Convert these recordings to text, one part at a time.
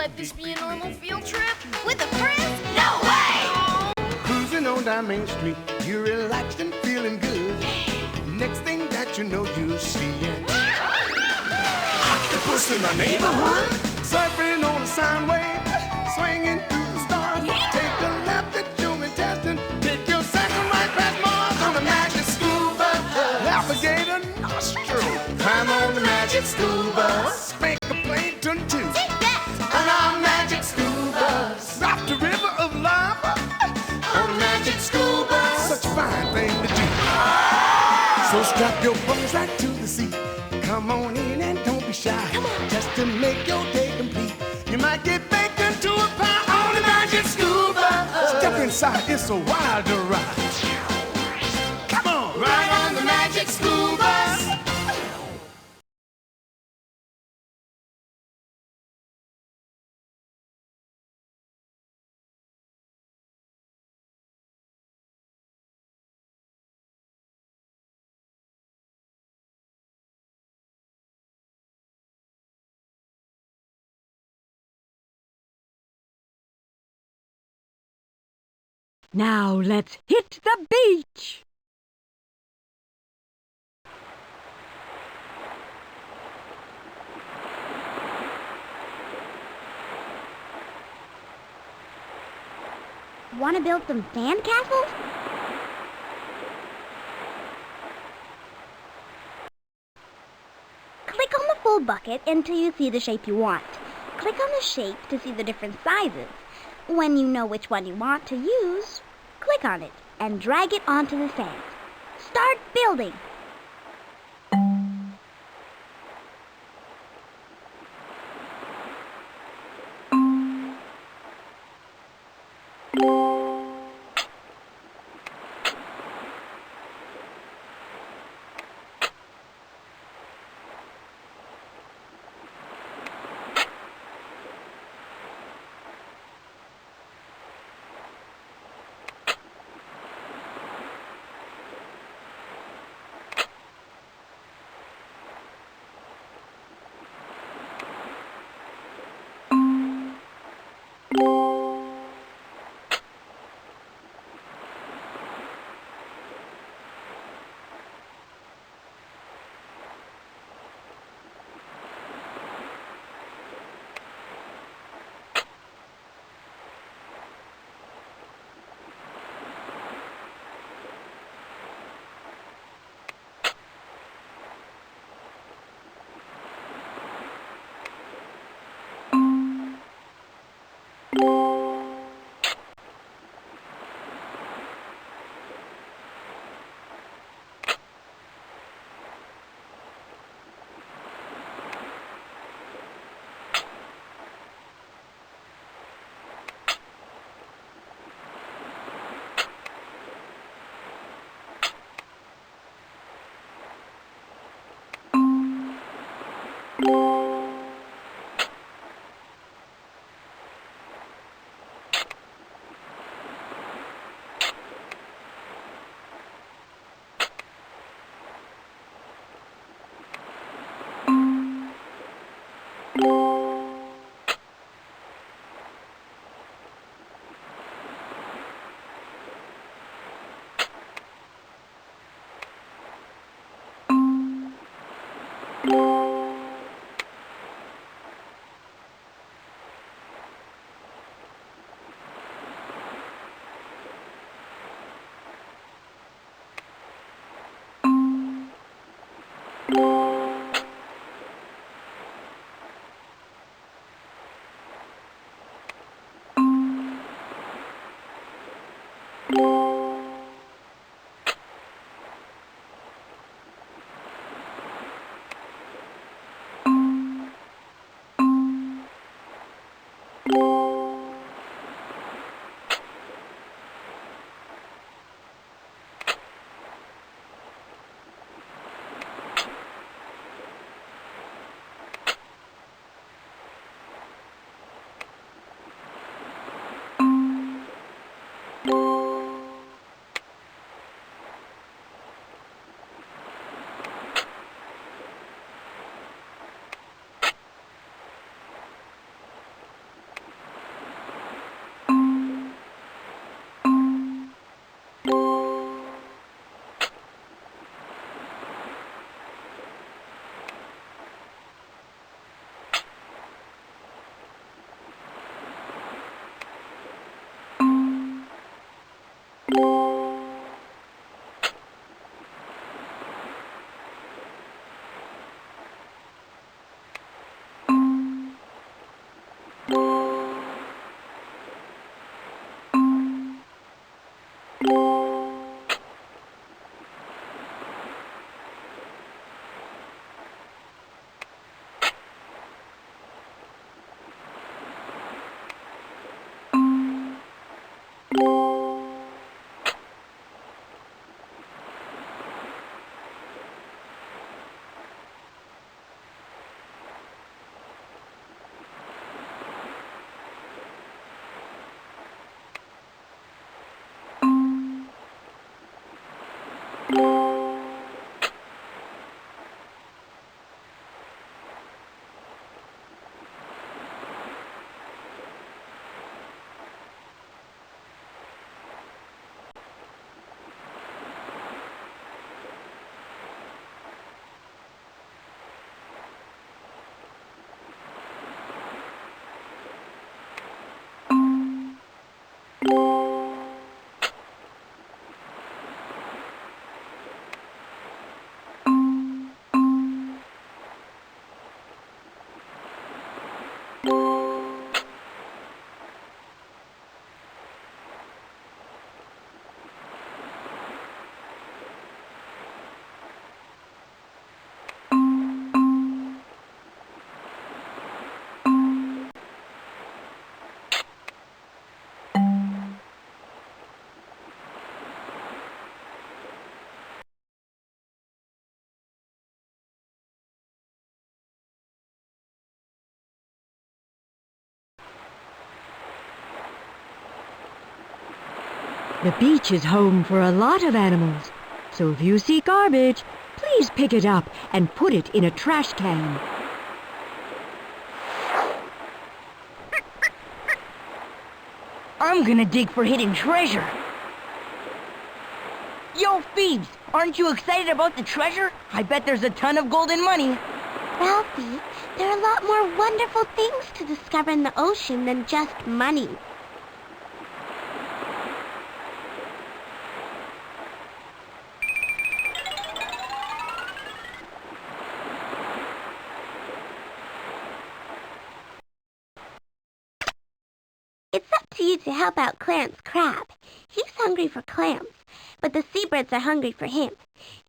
let this be a normal field trip? With a Frizz? No way! Cruising on down Main Street, you're relaxed and feeling good. Next thing that you know, you're seeing octopus in the neighborhood. Surfing on a sound wave, swinging through the stars. Take a left at human testing, take your second right past Mars on the magic school bus. Alligator nostril, climb on the magic school bus. Spank a plankton too. Take that! On our magic school bus. Drop the river of lava on a magic school bus. Such a fine thing to do. So strap your bones right to the seat. Come on in and don't be shy. Just to make your day complete. You might get baked into a pie on the magic school bus. Step inside, it's a wilder ride. Come on, ride on the magic school bus. Now let's hit the beach! Want to build some sand castles? Click on the full bucket until you see the shape you want. Click on the shape to see the different sizes. When you know which one you want to use, click on it and drag it onto the sand. Start building! The beach is home for a lot of animals, so if you see garbage, please pick it up and put it in a trash can. I'm gonna dig for hidden treasure. Yo, Phoebes, aren't you excited about the treasure? I bet there's a ton of golden money. Ralphie, there are a lot more wonderful things to discover in the ocean than just money. It's up to you to help out Clarence Crab. He's hungry for clams, but the seabirds are hungry for him.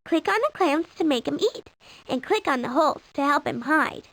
Click on the clams to make him eat, and click on the holes to help him hide.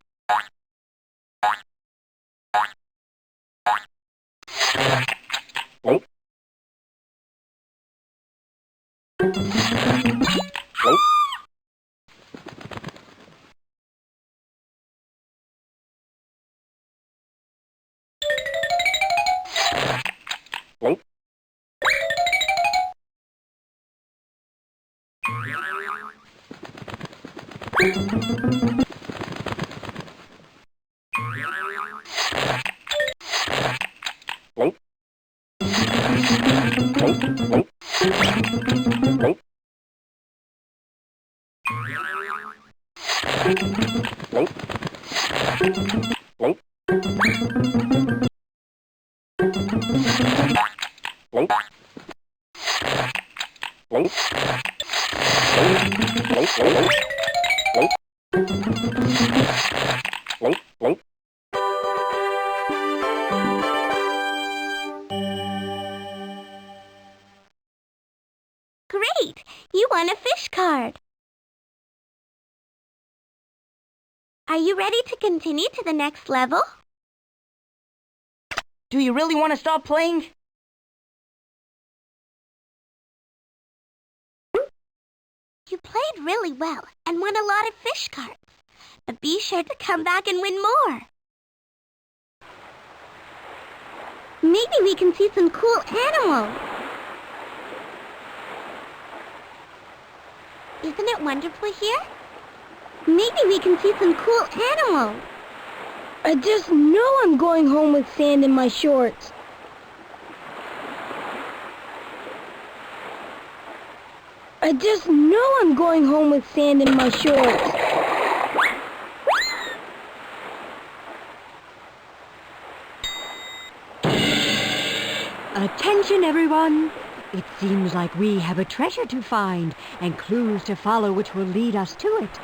Great! You won a fish card! Are you ready to continue to the next level? Do you really want to stop playing? You played really well and won a lot of fish cards. But be sure to come back and win more. Maybe we can see some cool animals. Isn't it wonderful here? Maybe we can see some cool animals. I just know I'm going home with sand in my shorts. I just know I'm going home with sand in my shorts. Attention, everyone! It seems like we have a treasure to find and clues to follow which will lead us to it.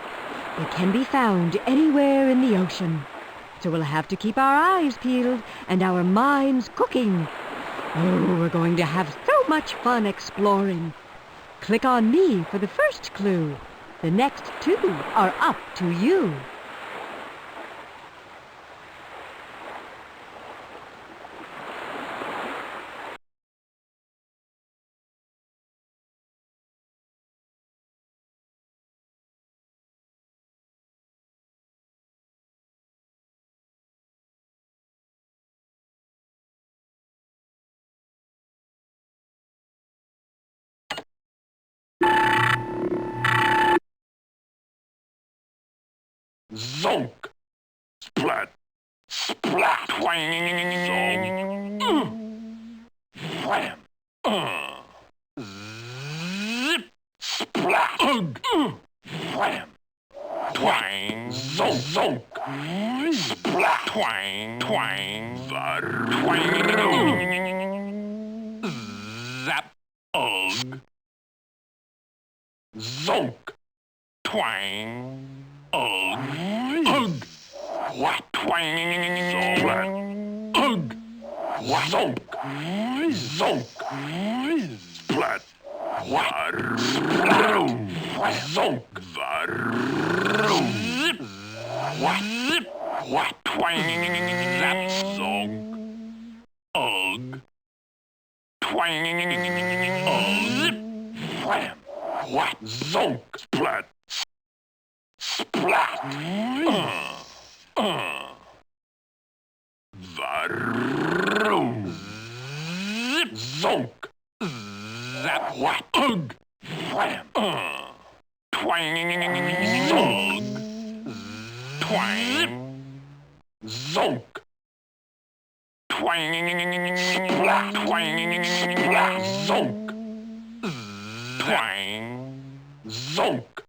It can be found anywhere in the ocean. So we'll have to keep our eyes peeled and our minds cooking. Oh, we're going to have so much fun exploring. Click on me for the first clue. The next two are up to you. Zonk! Splat! Splat! Twang! Wham! Zip! Splat! Wham! Twang! Zonk! Zonk! Splat! Twang! Twang! Twang! Zap! Ugh! Zonk! Twang! Ugh! Ugh! What? Twang! Splat! Ugh! What? Zonk! Zonk! Splat! What? Zonk! Zip! What? Zip! What? Twang! Zap! Zonk! Ugh! Twang! Zip! Wham! What? Zonk! Splat! Splat! Varoom! Zip! Zonk! Zap! What? Ugh! Wham! Twang! Zonk! Twang! Zonk! Twang! Splat! Twang! Splat! Zonk! Twang! Zonk!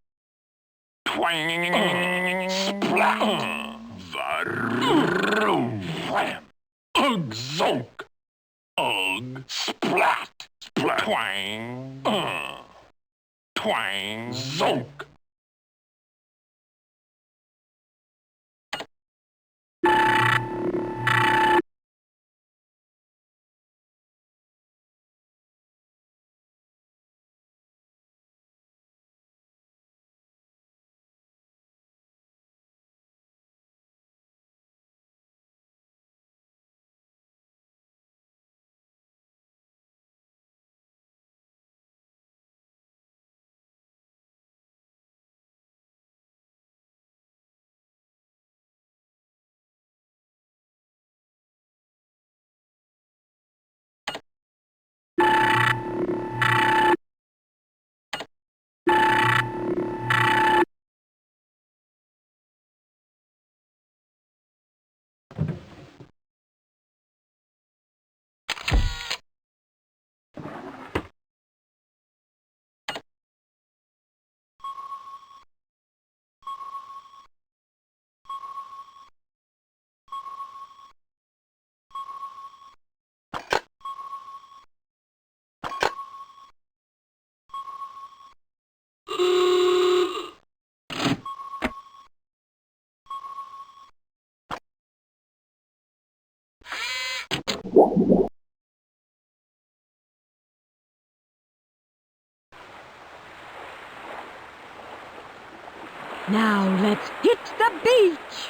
Twang! Splat! Varoom! Wham! Ugh! Zonk! Ugh! Splat! Splat! Twang! Twang! Zonk! Now let's hit the beach!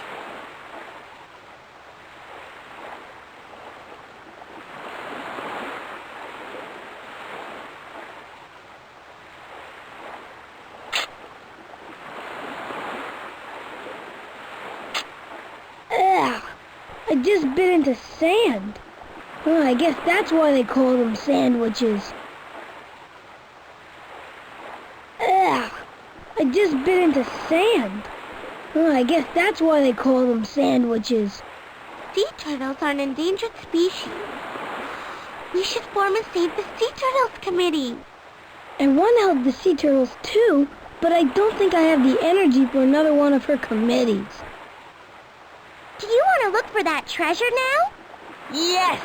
Ugh, I just bit into sand. Well, I guess that's why they call them sandwiches. Ugh, I just bit into sand. Well, I guess that's why they call them sandwiches. Sea turtles are an endangered species. We should form a Save the Sea Turtles committee. I want to help the sea turtles too, but I don't think I have the energy for another one of her committees. Do you want to look for that treasure now? Yes!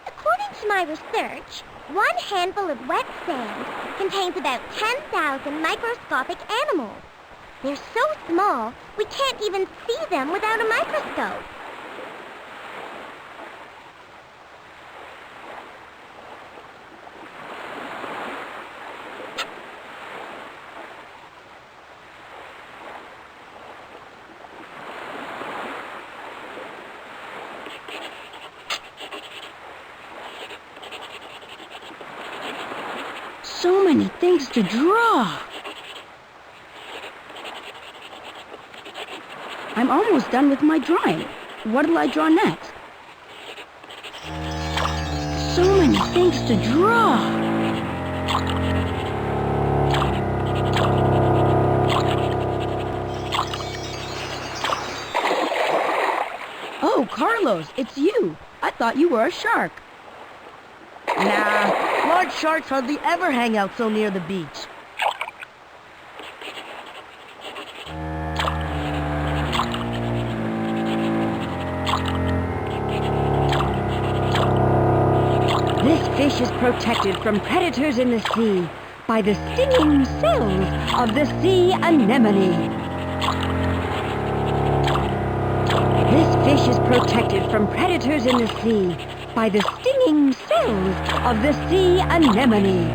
According to my research, one handful of wet sand contains about 10,000 microscopic animals. They're so small, we can't even see them without a microscope. So many things to draw. I'm almost done with my drawing. What'll I draw next? So many things to draw. Oh, Carlos, it's you. I thought you were a shark. Nah, large sharks hardly ever hang out so near the beach. This fish is protected from predators in the sea by the stinging cells of the sea anemone. This fish is protected from predators in the sea by the stinging cells of the sea anemone.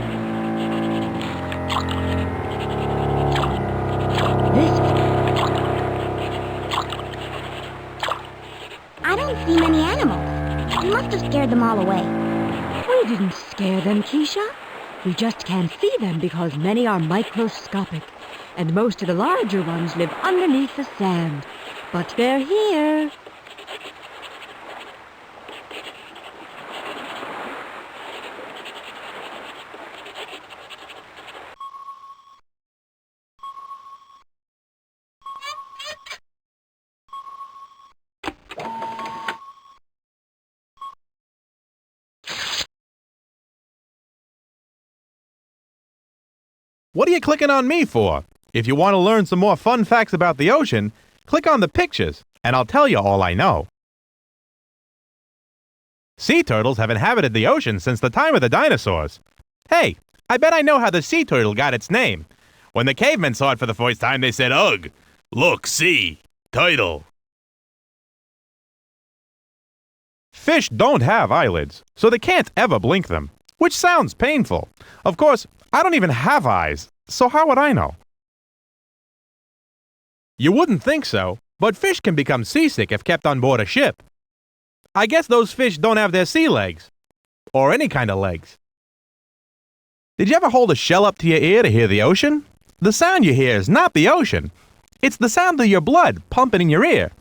I don't see many animals. We must have scared them all away. We didn't scare them, Keisha. We just can't see them because many are microscopic, and most of the larger ones live underneath the sand. But they're here. What are you clicking on me for? If you want to learn some more fun facts about the ocean, click on the pictures, and I'll tell you all I know. Sea turtles have inhabited the ocean since the time of the dinosaurs. Hey, I bet I know how the sea turtle got its name. When the cavemen saw it for the first time, they said, "Ugh, look, sea, turtle." Fish don't have eyelids, so they can't ever blink them, which sounds painful. Of course, I don't even have eyes, so how would I know? You wouldn't think so, but fish can become seasick if kept on board a ship. I guess those fish don't have their sea legs. Or any kind of legs. Did you ever hold a shell up to your ear to hear the ocean? The sound you hear is not the ocean. It's the sound of your blood pumping in your ear.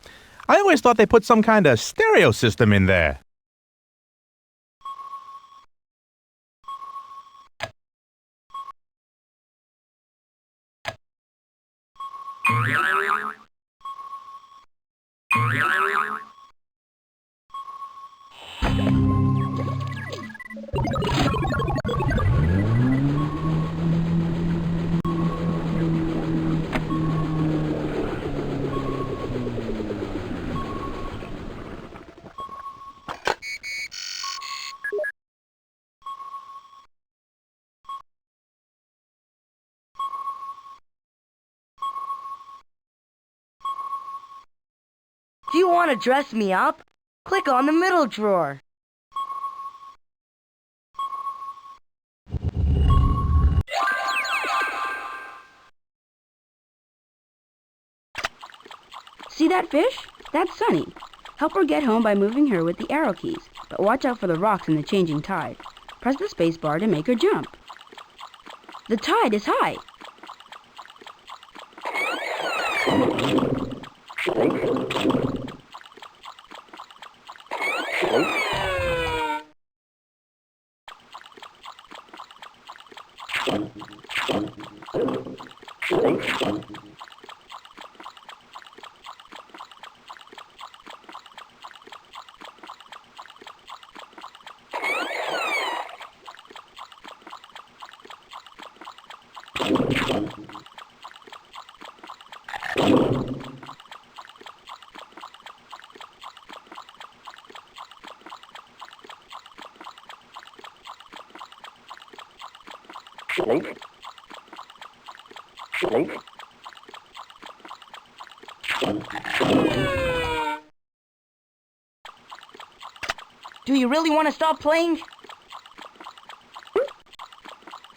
I always thought they put some kind of stereo system in there. Do you want to dress me up? Click on the middle drawer. See that fish? That's Sunny. Help her get home by moving her with the arrow keys, but watch out for the rocks and the changing tide. Press the space bar to make her jump. The tide is high. Do you really want to stop playing?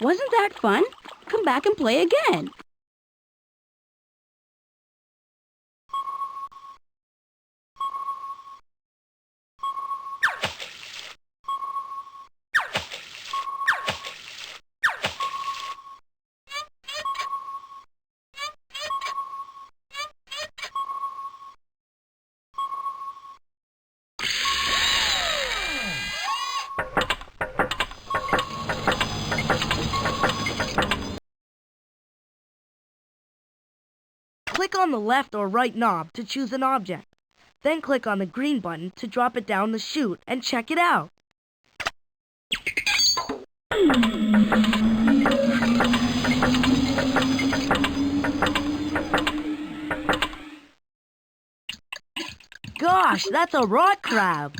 Wasn't that fun? Come back and play again. Click on the left or right knob to choose an object. Then click on the green button to drop it down the chute and check it out. Gosh, that's a rock crab.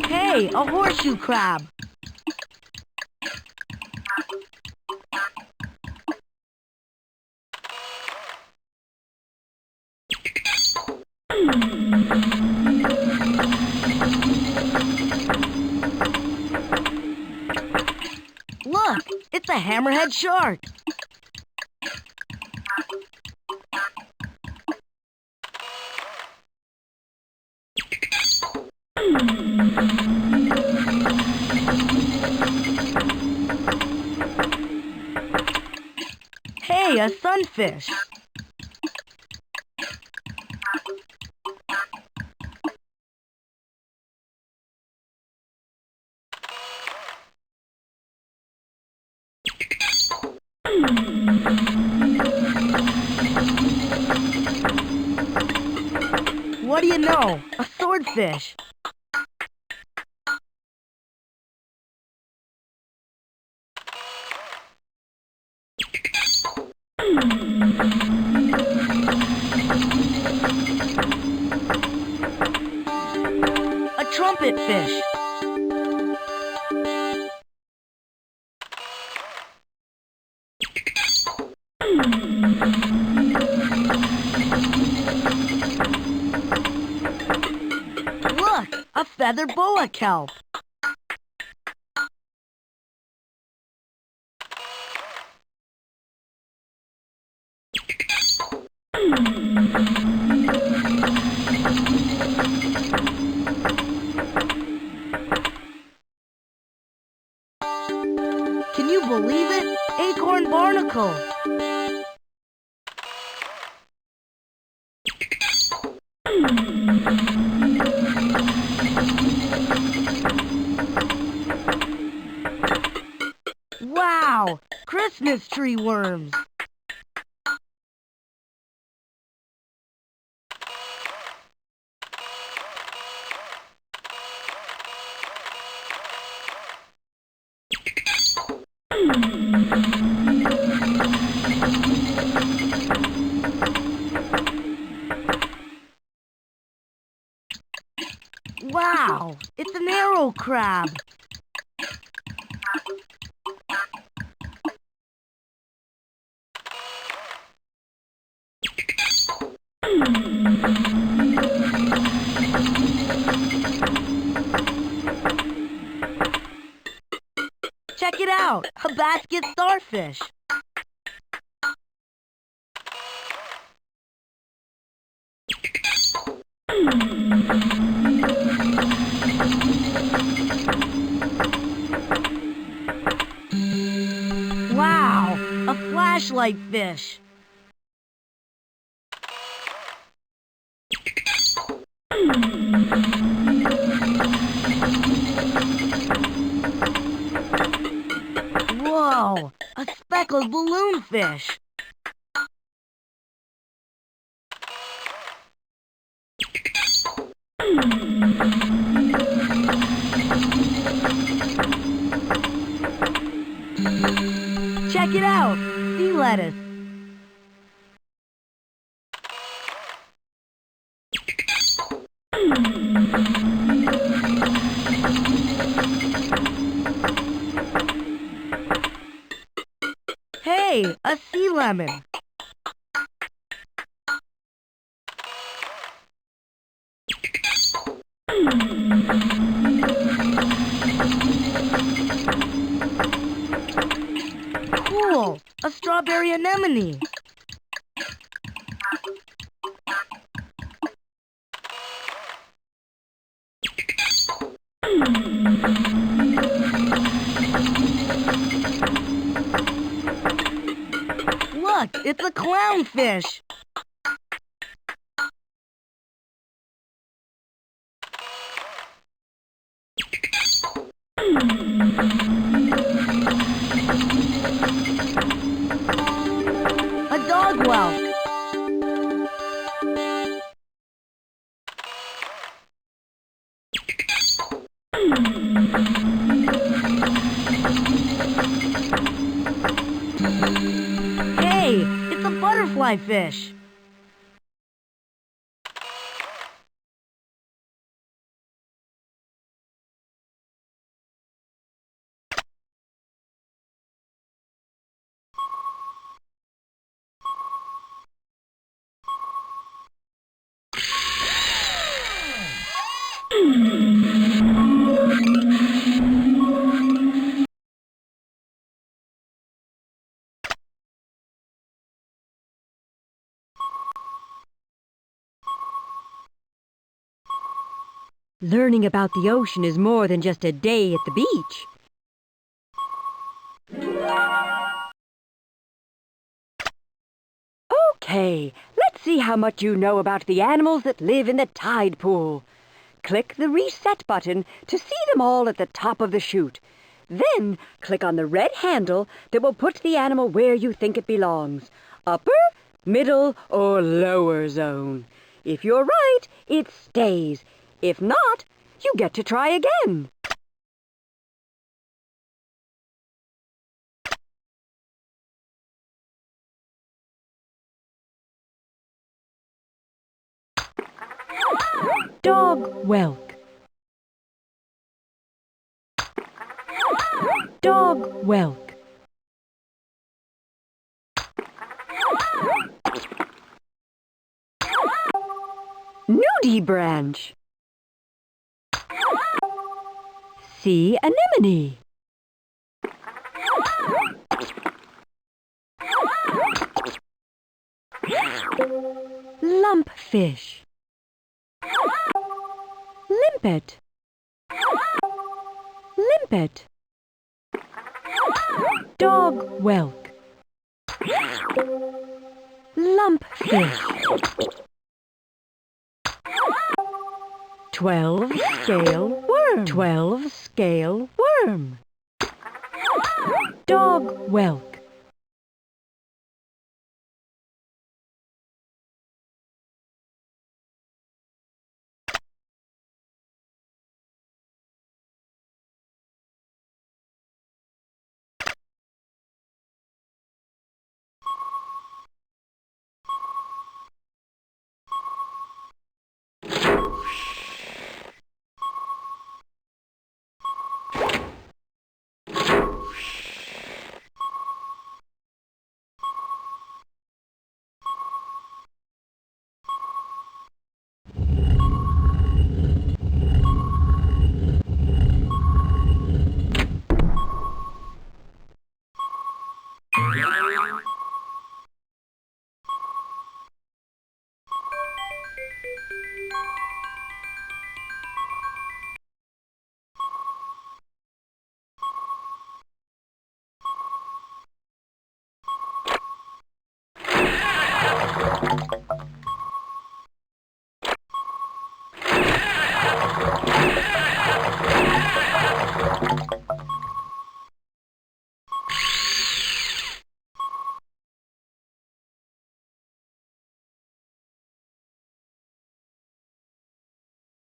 Hey, a horseshoe crab. Look, it's a hammerhead shark. Hey, a sunfish. What do you know? A swordfish. A trumpet fish. Look, a feather boa kelp. Can you believe it? Acorn barnacle. Wow, Christmas tree worms. Wow, it's an arrow crab. Check it out, a basket starfish. Wow, a flashlight fish. Whoa, a speckled balloon fish. Check it out, sea lettuce. Hey, a sea lemon. Cool, a strawberry anemone. Look, it's a clownfish. A dog whelk. Hey, it's a butterfly fish. Learning about the ocean is more than just a day at the beach. Okay, let's see how much you know about the animals that live in the tide pool. Click the reset button to see them all at the top of the chute. Then click on the red handle that will put the animal where you think it belongs. Upper, middle, or lower zone. If you're right, it stays. If not, you get to try again. Dog whelk. Dog whelk. Nudibranch. Sea anemone. Lumpfish. Limpet. Limpet. Dog whelk. Lumpfish. 12-scale worm. 12-scale worm. Dog whelk.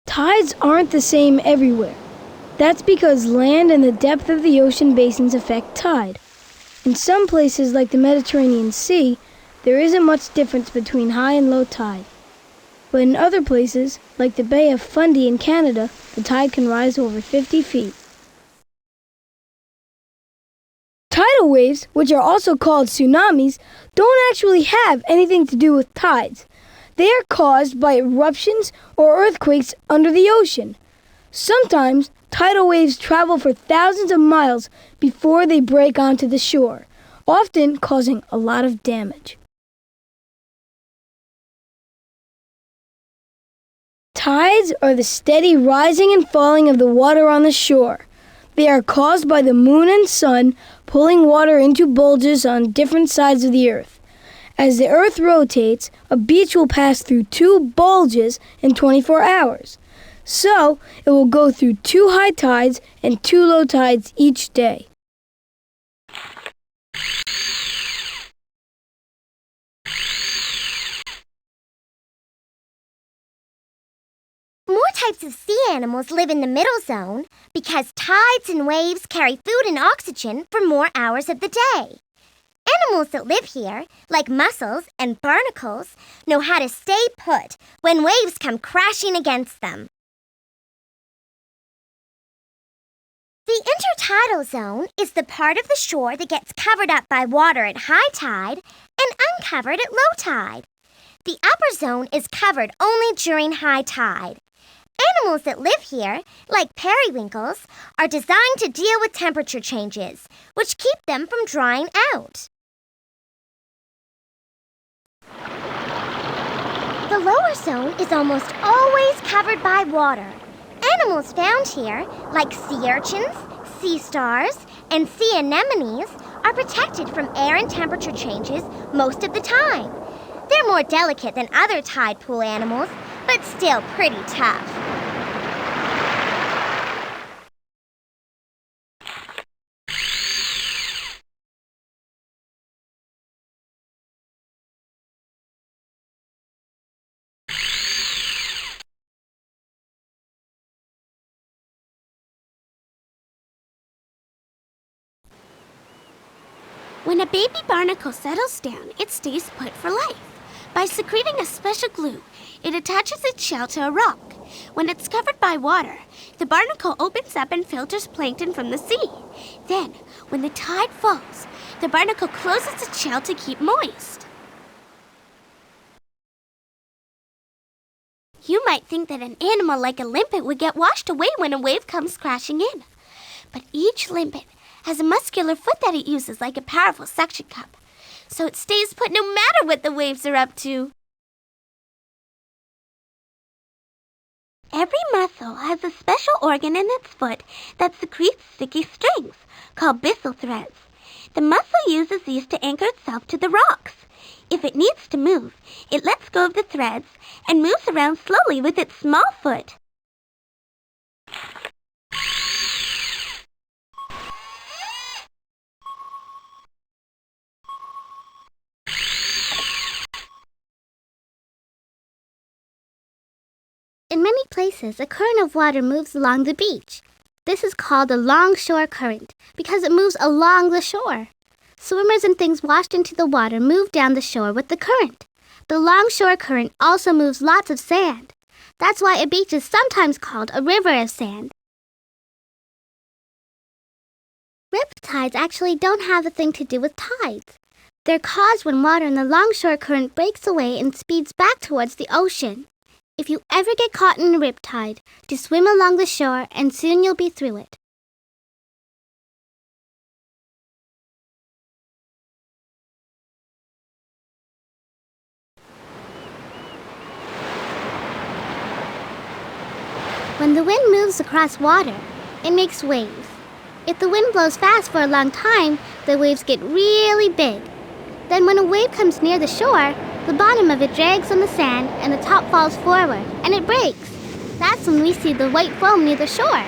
Tides aren't the same everywhere. That's because land and the depth of the ocean basins affect tide. In some places, like the Mediterranean Sea, there isn't much difference between high and low tide. But in other places, like the Bay of Fundy in Canada, the tide can rise over 50 feet. Tidal waves, which are also called tsunamis, don't actually have anything to do with tides. They are caused by eruptions or earthquakes under the ocean. Sometimes tidal waves travel for thousands of miles before they break onto the shore, often causing a lot of damage. Tides are the steady rising and falling of the water on the shore. They are caused by the moon and sun pulling water into bulges on different sides of the earth. As the earth rotates, a beach will pass through 2 bulges in 24 hours. So, it will go through 2 high tides and 2 low tides each day. More types of sea animals live in the middle zone because tides and waves carry food and oxygen for more hours of the day. Animals that live here, like mussels and barnacles, know how to stay put when waves come crashing against them. The intertidal zone is the part of the shore that gets covered up by water at high tide and uncovered at low tide. The upper zone is covered only during high tide. Animals that live here, like periwinkles, are designed to deal with temperature changes, which keep them from drying out. The lower zone is almost always covered by water. Animals found here, like sea urchins, sea stars, and sea anemones, are protected from air and temperature changes most of the time. They're more delicate than other tide pool animals, but still pretty tough. When a baby barnacle settles down, it stays put for life. By secreting a special glue, it attaches its shell to a rock. When it's covered by water, the barnacle opens up and filters plankton from the sea. Then, when the tide falls, the barnacle closes its shell to keep moist. You might think that an animal like a limpet would get washed away when a wave comes crashing in. But each limpet has a muscular foot that it uses like a powerful suction cup, so it stays put no matter what the waves are up to. Every mussel has a special organ in its foot that secretes sticky strings, called byssal threads. The mussel uses these to anchor itself to the rocks. If it needs to move, it lets go of the threads and moves around slowly with its small foot. In many places, a current of water moves along the beach. This is called a longshore current because it moves along the shore. Swimmers and things washed into the water move down the shore with the current. The longshore current also moves lots of sand. That's why a beach is sometimes called a river of sand. Riptides actually don't have a thing to do with tides. They're caused when water in the longshore current breaks away and speeds back towards the ocean. If you ever get caught in a riptide, just swim along the shore and soon you'll be through it. When the wind moves across water, it makes waves. If the wind blows fast for a long time, the waves get really big. Then when a wave comes near the shore, the bottom of it drags on the sand and the top falls forward, and it breaks. That's when we see the white foam near the shore.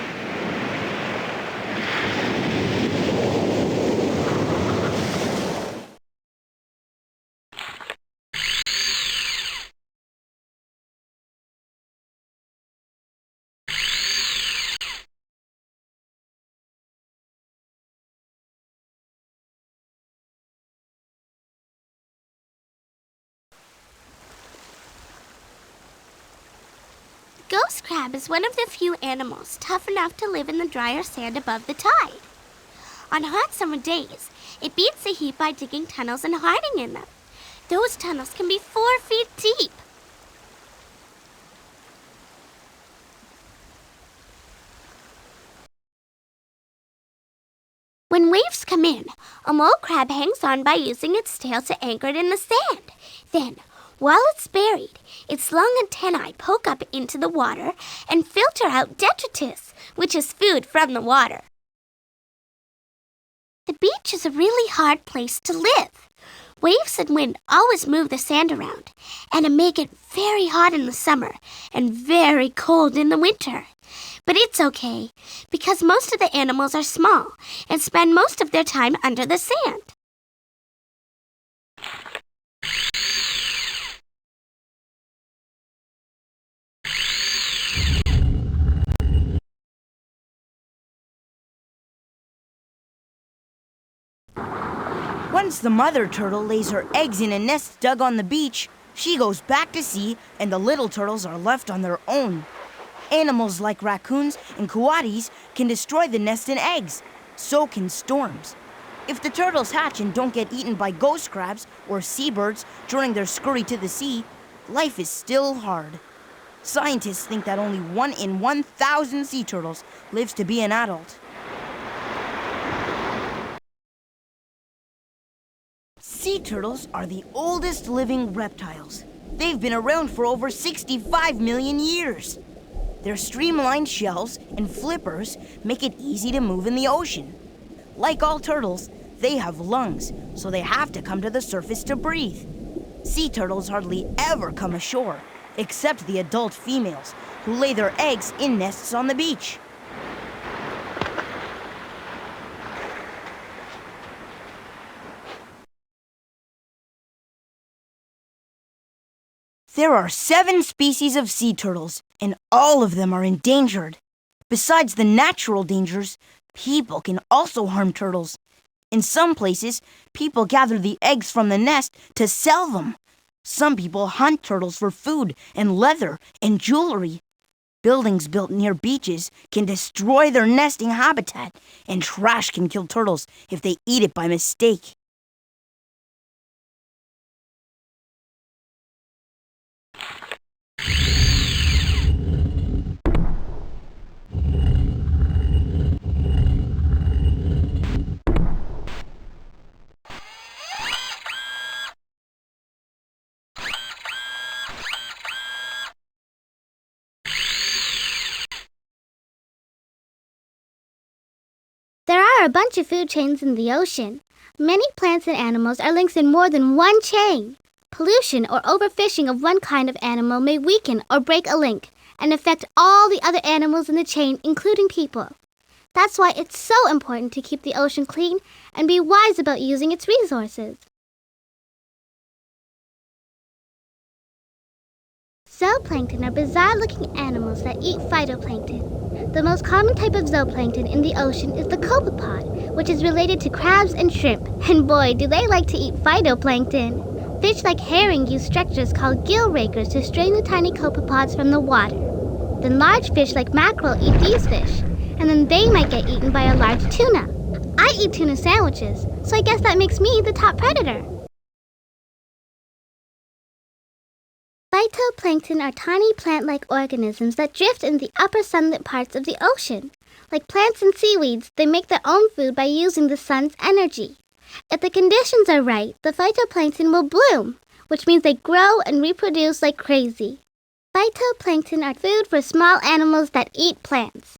Ghost crab is one of the few animals tough enough to live in the drier sand above the tide. On hot summer days, it beats the heat by digging tunnels and hiding in them. Those tunnels can be 4 feet deep. When waves come in, a mole crab hangs on by using its tail to anchor it in the sand. Then, while it's buried, its long antennae poke up into the water and filter out detritus, which is food from the water. The beach is a really hard place to live. Waves and wind always move the sand around, and it may get very hot in the summer and very cold in the winter. But it's okay, because most of the animals are small and spend most of their time under the sand. Once the mother turtle lays her eggs in a nest dug on the beach, she goes back to sea and the little turtles are left on their own. Animals like raccoons and coatis can destroy the nest and eggs. So can storms. If the turtles hatch and don't get eaten by ghost crabs or seabirds during their scurry to the sea, life is still hard. Scientists think that only 1 in 1,000 sea turtles lives to be an adult. Sea turtles are the oldest living reptiles. They've been around for over 65 million years. Their streamlined shells and flippers make it easy to move in the ocean. Like all turtles, they have lungs, so they have to come to the surface to breathe. Sea turtles hardly ever come ashore, except the adult females, who lay their eggs in nests on the beach. There are 7 species of sea turtles, and all of them are endangered. Besides the natural dangers, people can also harm turtles. In some places, people gather the eggs from the nest to sell them. Some people hunt turtles for food and leather and jewelry. Buildings built near beaches can destroy their nesting habitat, and trash can kill turtles if they eat it by mistake. There are a bunch of food chains in the ocean. Many plants and animals are links in more than one chain. Pollution or overfishing of one kind of animal may weaken or break a link and affect all the other animals in the chain, including people. That's why it's so important to keep the ocean clean and be wise about using its resources. Zooplankton are bizarre-looking animals that eat phytoplankton. The most common type of zooplankton in the ocean is the copepod, which is related to crabs and shrimp. And boy, do they like to eat phytoplankton. Fish like herring use structures called gill rakers to strain the tiny copepods from the water. Then large fish like mackerel eat these fish, and then they might get eaten by a large tuna. I eat tuna sandwiches, so I guess that makes me the top predator. Phytoplankton are tiny plant-like organisms that drift in the upper sunlit parts of the ocean. Like plants and seaweeds, they make their own food by using the sun's energy. If the conditions are right, the phytoplankton will bloom, which means they grow and reproduce like crazy. Phytoplankton are food for small animals that eat plants.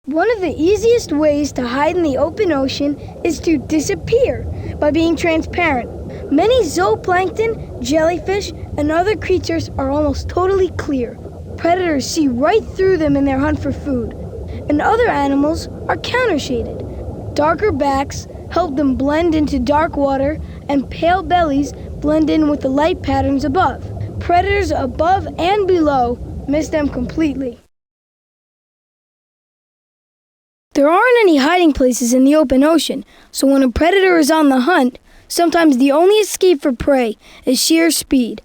One of the easiest ways to hide in the open ocean is to disappear by being transparent. Many zooplankton, jellyfish, and other creatures are almost totally clear. Predators see right through them in their hunt for food. And other animals are countershaded. Darker backs help them blend into dark water, and pale bellies blend in with the light patterns above. Predators above and below miss them completely. There aren't any hiding places in the open ocean, so when a predator is on the hunt, Sometimes the only escape for prey is sheer speed.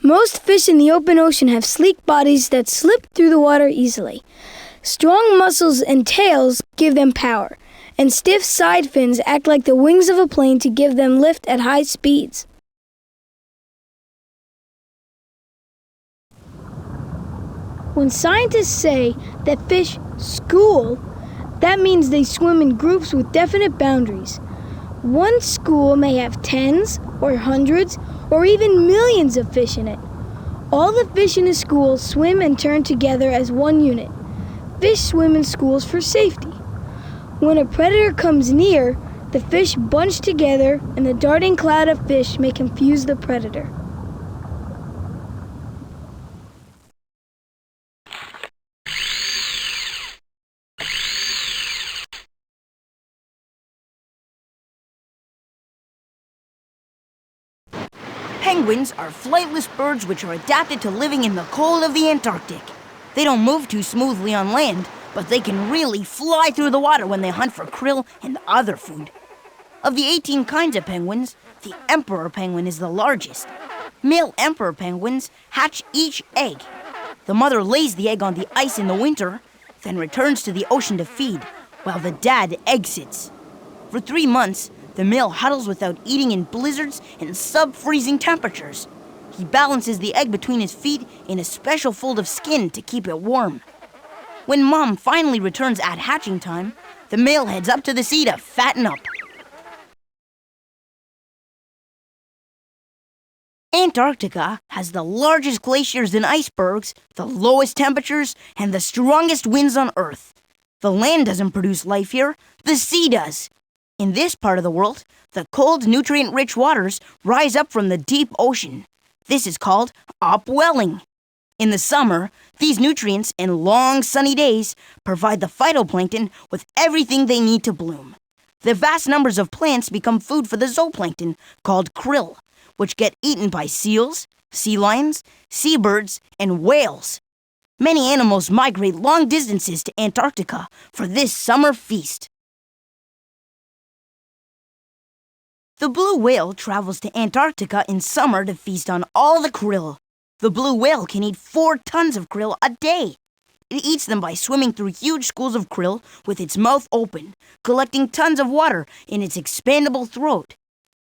Most fish in the open ocean have sleek bodies that slip through the water easily. Strong muscles and tails give them power, and stiff side fins act like the wings of a plane to give them lift at high speeds. When scientists say that fish school, that means they swim in groups with definite boundaries. One school may have tens or hundreds or even millions of fish in it. All the fish in a school swim and turn together as one unit. Fish swim in schools for safety. When a predator comes near, the fish bunch together and the darting cloud of fish may confuse the predator. Penguins are flightless birds which are adapted to living in the cold of the Antarctic. They don't move too smoothly on land, but they can really fly through the water when they hunt for krill and other food. Of the 18 kinds of penguins, the emperor penguin is the largest. Male emperor penguins hatch each egg. The mother lays the egg on the ice in the winter, then returns to the ocean to feed, while the dad exits. For 3 months, the male huddles without eating in blizzards and sub-freezing temperatures. He balances the egg between his feet in a special fold of skin to keep it warm. When mom finally returns at hatching time, the male heads up to the sea to fatten up. Antarctica has the largest glaciers and icebergs, the lowest temperatures, and the strongest winds on Earth. The land doesn't produce life here, the sea does. In this part of the world, the cold, nutrient-rich waters rise up from the deep ocean. This is called upwelling. In the summer, these nutrients and long sunny days provide the phytoplankton with everything they need to bloom. The vast numbers of plants become food for the zooplankton, called krill, which get eaten by seals, sea lions, seabirds, and whales. Many animals migrate long distances to Antarctica for this summer feast. The blue whale travels to Antarctica in summer to feast on all the krill. The blue whale can eat 4 tons of krill a day. It eats them by swimming through huge schools of krill with its mouth open, collecting tons of water in its expandable throat.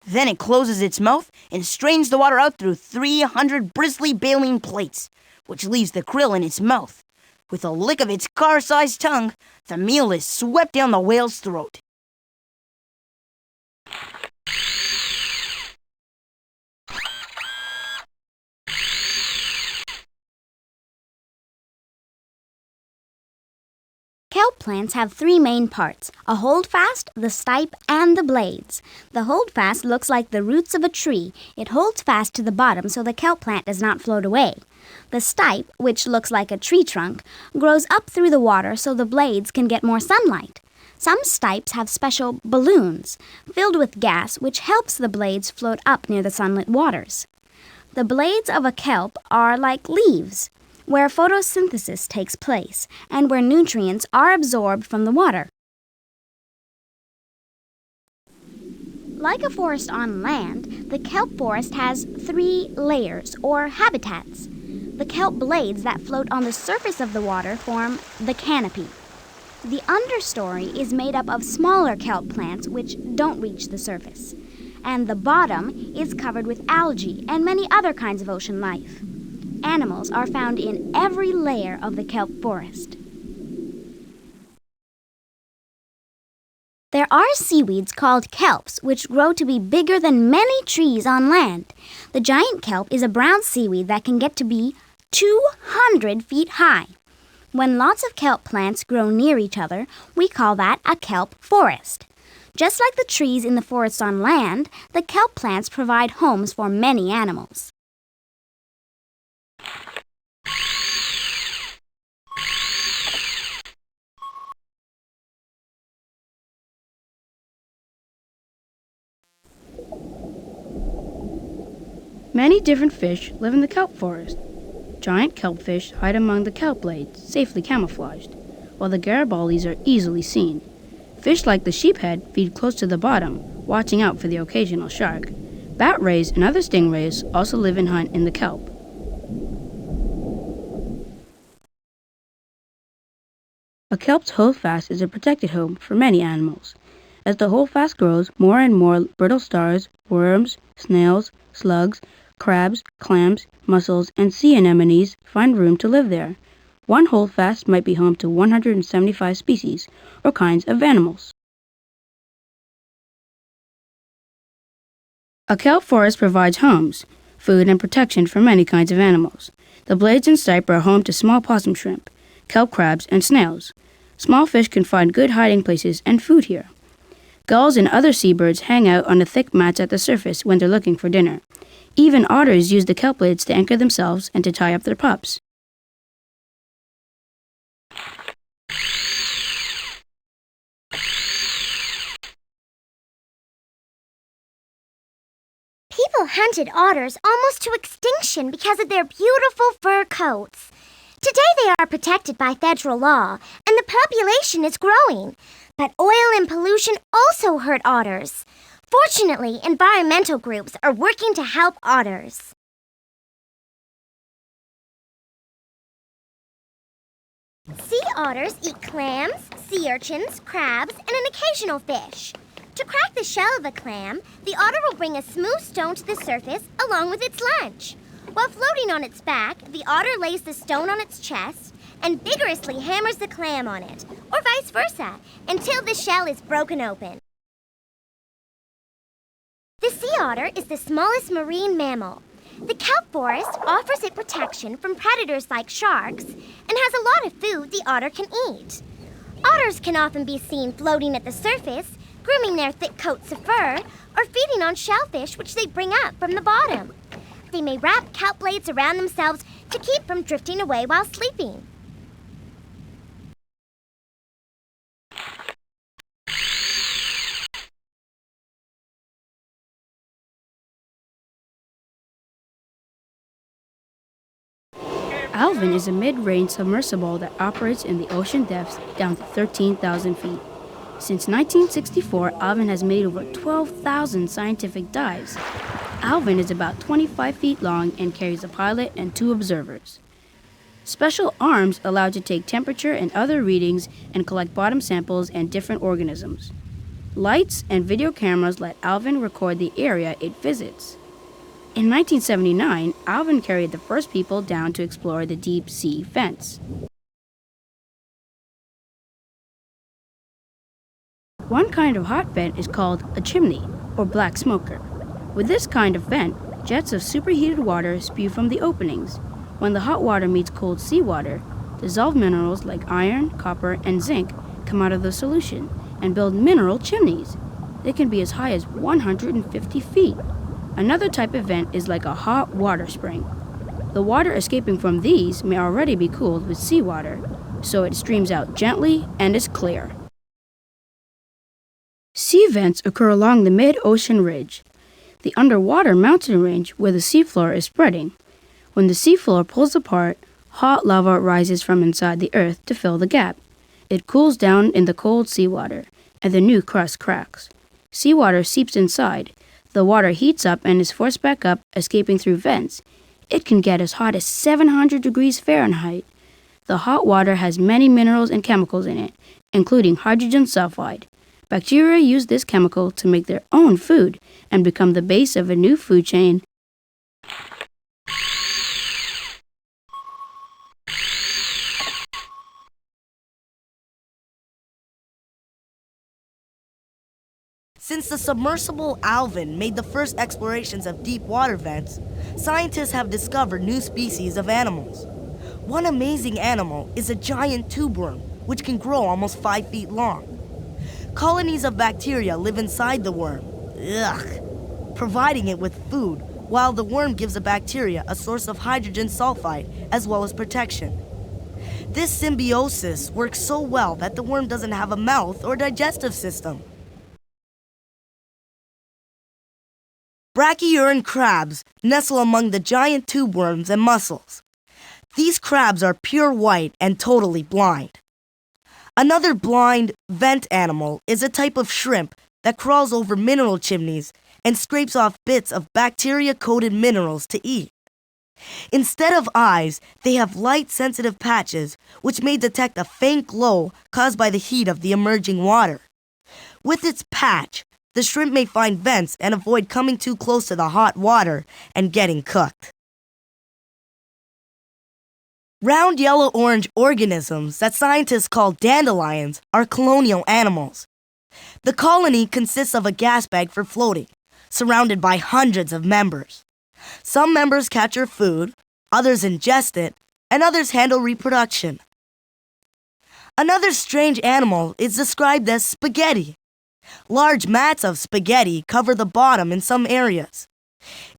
Then it closes its mouth and strains the water out through 300 bristly baleen plates, which leaves the krill in its mouth. With a lick of its car-sized tongue, the meal is swept down the whale's throat. Kelp plants have 3 main parts: a holdfast, the stipe, and the blades. The holdfast looks like the roots of a tree. It holds fast to the bottom so the kelp plant does not float away. The stipe, which looks like a tree trunk, grows up through the water so the blades can get more sunlight. Some stipes have special balloons filled with gas which helps the blades float up near the sunlit waters. The blades of a kelp are like leaves, where photosynthesis takes place and where nutrients are absorbed from the water. Like a forest on land, the kelp forest has 3 layers, or habitats. The kelp blades that float on the surface of the water form the canopy. The understory is made up of smaller kelp plants which don't reach the surface, and the bottom is covered with algae and many other kinds of ocean life. Animals are found in every layer of the kelp forest. There are seaweeds called kelps, which grow to be bigger than many trees on land. The giant kelp is a brown seaweed that can get to be 200 feet high. When lots of kelp plants grow near each other, we call that a kelp forest. Just like the trees in the forest on land, the kelp plants provide homes for many animals. Many different fish live in the kelp forest. Giant kelpfish hide among the kelp blades, safely camouflaged, while the garibaldi's are easily seen. Fish like the sheephead feed close to the bottom, watching out for the occasional shark. Bat rays and other stingrays also live and hunt in the kelp. A kelp's holdfast is a protected home for many animals. As the holdfast grows, more and more brittle stars, worms, snails, slugs, crabs, clams, mussels, and sea anemones find room to live there. One holdfast might be home to 175 species or kinds of animals. A kelp forest provides homes, food, and protection for many kinds of animals. The blades and stipe are home to small possum shrimp, kelp crabs, and snails. Small fish can find good hiding places and food here. Gulls and other seabirds hang out on the thick mats at the surface when they're looking for dinner. Even otters use the kelp blades to anchor themselves and to tie up their pups. People hunted otters almost to extinction because of their beautiful fur coats. Today they are protected by federal law, and the population is growing. But oil and pollution also hurt otters. Fortunately, environmental groups are working to help otters. Sea otters eat clams, sea urchins, crabs, and an occasional fish. To crack the shell of a clam, the otter will bring a smooth stone to the surface along with its lunch. While floating on its back, the otter lays the stone on its chest and vigorously hammers the clam on it, or vice versa, until the shell is broken open. The sea otter is the smallest marine mammal. The kelp forest offers it protection from predators like sharks and has a lot of food the otter can eat. Otters can often be seen floating at the surface, grooming their thick coats of fur, or feeding on shellfish which they bring up from the bottom. They may wrap kelp blades around themselves to keep from drifting away while sleeping. Alvin is a mid-range submersible that operates in the ocean depths down to 13,000 feet. Since 1964, Alvin has made over 12,000 scientific dives. Alvin is about 25 feet long and carries a pilot and 2 observers. Special arms allow it to take temperature and other readings and collect bottom samples and different organisms. Lights and video cameras let Alvin record the area it visits. In 1979, Alvin carried the first people down to explore the deep sea vents. One kind of hot vent is called a chimney, or black smoker. With this kind of vent, jets of superheated water spew from the openings. When the hot water meets cold seawater, dissolved minerals like iron, copper, and zinc come out of the solution and build mineral chimneys. They can be as high as 150 feet. Another type of vent is like a hot water spring. The water escaping from these may already be cooled with seawater, so it streams out gently and is clear. Sea vents occur along the mid-ocean ridge, the underwater mountain range where the seafloor is spreading. When the seafloor pulls apart, hot lava rises from inside the earth to fill the gap. It cools down in the cold seawater, and the new crust cracks. Seawater seeps inside. The water heats up and is forced back up, escaping through vents. It can get as hot as 700 degrees Fahrenheit. The hot water has many minerals and chemicals in it, including hydrogen sulfide. Bacteria use this chemical to make their own food and become the base of a new food chain. Since the submersible Alvin made the first explorations of deep water vents, scientists have discovered new species of animals. One amazing animal is a giant tube worm, which can grow almost 5 feet long. Colonies of bacteria live inside the worm, providing it with food, while the worm gives the bacteria a source of hydrogen sulfide as well as protection. This symbiosis works so well that the worm doesn't have a mouth or digestive system. Brachyuran crabs nestle among the giant tube worms and mussels. These crabs are pure white and totally blind. Another blind vent animal is a type of shrimp that crawls over mineral chimneys and scrapes off bits of bacteria-coated minerals to eat. Instead of eyes, they have light-sensitive patches which may detect a faint glow caused by the heat of the emerging water. With its patch, the shrimp may find vents and avoid coming too close to the hot water and getting cooked. Round yellow-orange organisms that scientists call dandelions are colonial animals. The colony consists of a gas bag for floating, surrounded by hundreds of members. Some members capture food, others ingest it, and others handle reproduction. Another strange animal is described as spaghetti. Large mats of spaghetti cover the bottom in some areas.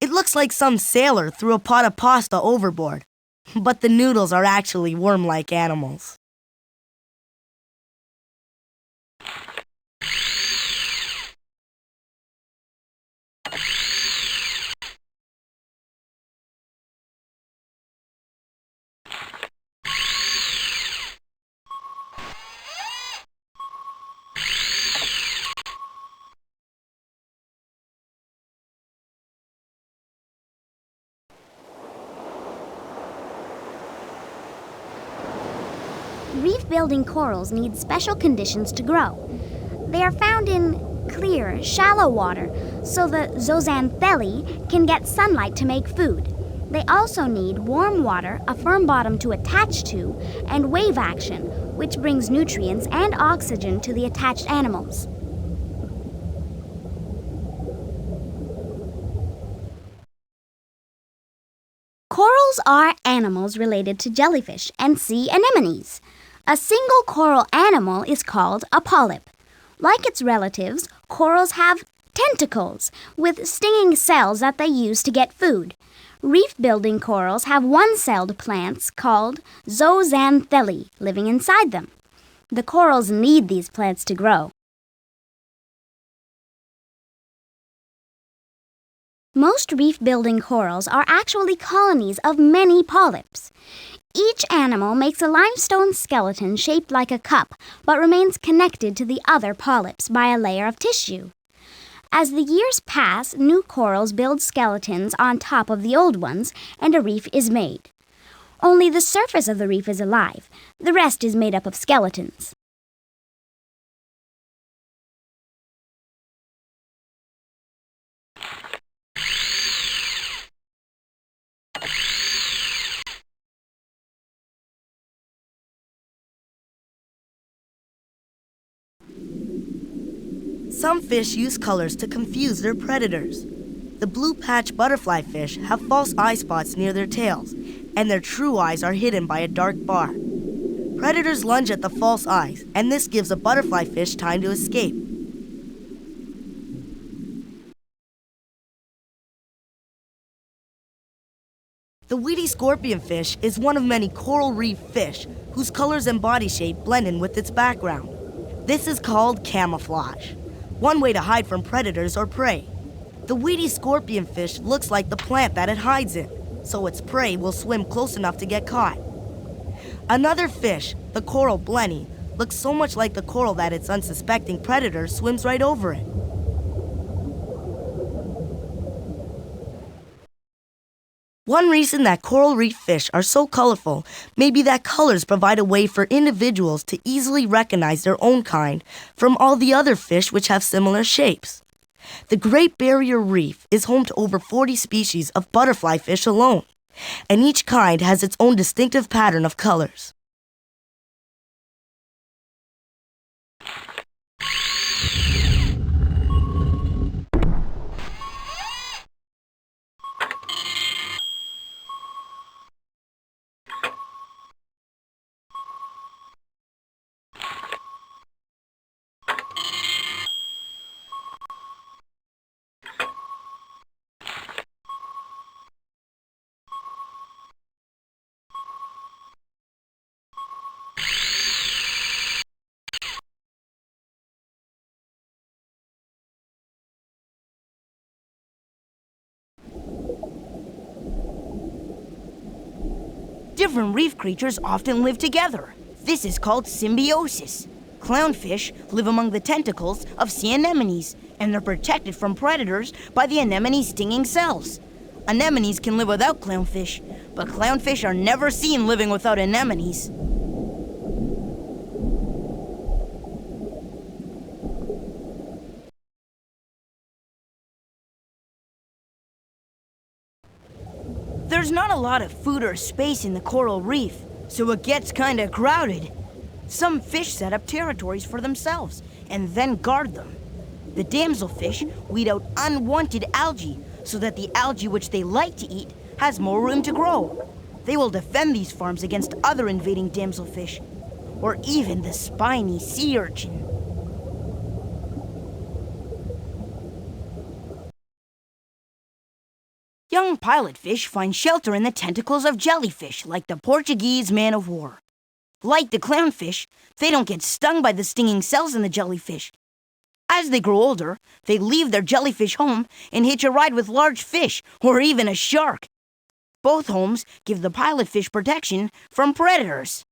It looks like some sailor threw a pot of pasta overboard, but the noodles are actually worm-like animals. Reef-building corals need special conditions to grow. They are found in clear, shallow water, so the zooxanthellae can get sunlight to make food. They also need warm water, a firm bottom to attach to, and wave action, which brings nutrients and oxygen to the attached animals. Corals are animals related to jellyfish and sea anemones. A single coral animal is called a polyp. Like its relatives, corals have tentacles with stinging cells that they use to get food. Reef-building corals have one-celled plants called zooxanthellae living inside them. The corals need these plants to grow. Most reef-building corals are actually colonies of many polyps. Each animal makes a limestone skeleton shaped like a cup, but remains connected to the other polyps by a layer of tissue. As the years pass, new corals build skeletons on top of the old ones, and a reef is made. Only the surface of the reef is alive. The rest is made up of skeletons. Some fish use colors to confuse their predators. The blue-patch butterfly fish have false eye spots near their tails, and their true eyes are hidden by a dark bar. Predators lunge at the false eyes, and this gives a butterfly fish time to escape. The weedy scorpionfish is one of many coral reef fish whose colors and body shape blend in with its background. This is called camouflage, one way to hide from predators or prey. The weedy scorpionfish looks like the plant that it hides in, so its prey will swim close enough to get caught. Another fish, the coral blenny, looks so much like the coral that its unsuspecting predator swims right over it. One reason that coral reef fish are so colorful may be that colors provide a way for individuals to easily recognize their own kind from all the other fish which have similar shapes. The Great Barrier Reef is home to over 40 species of butterfly fish alone, and each kind has its own distinctive pattern of colors. Different reef creatures often live together. This is called symbiosis. Clownfish live among the tentacles of sea anemones, and they're protected from predators by the anemone's stinging cells. Anemones can live without clownfish, but clownfish are never seen living without anemones. There's not a lot of food or space in the coral reef, so it gets kinda crowded. Some fish set up territories for themselves and then guard them. The damselfish weed out unwanted algae so that the algae which they like to eat has more room to grow. They will defend these farms against other invading damselfish, or even the spiny sea urchin. Young pilotfish find shelter in the tentacles of jellyfish like the Portuguese man-of-war. Like the clownfish, they don't get stung by the stinging cells in the jellyfish. As they grow older, they leave their jellyfish home and hitch a ride with large fish or even a shark. Both homes give the pilotfish protection from predators.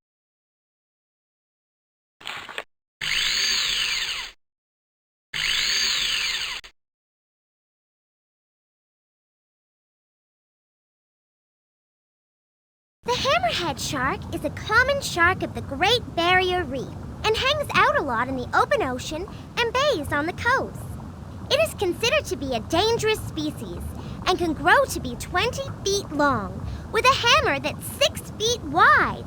The hammerhead shark is a common shark of the Great Barrier Reef and hangs out a lot in the open ocean and bays on the coast. It is considered to be a dangerous species and can grow to be 20 feet long with a hammer that's 6 feet wide.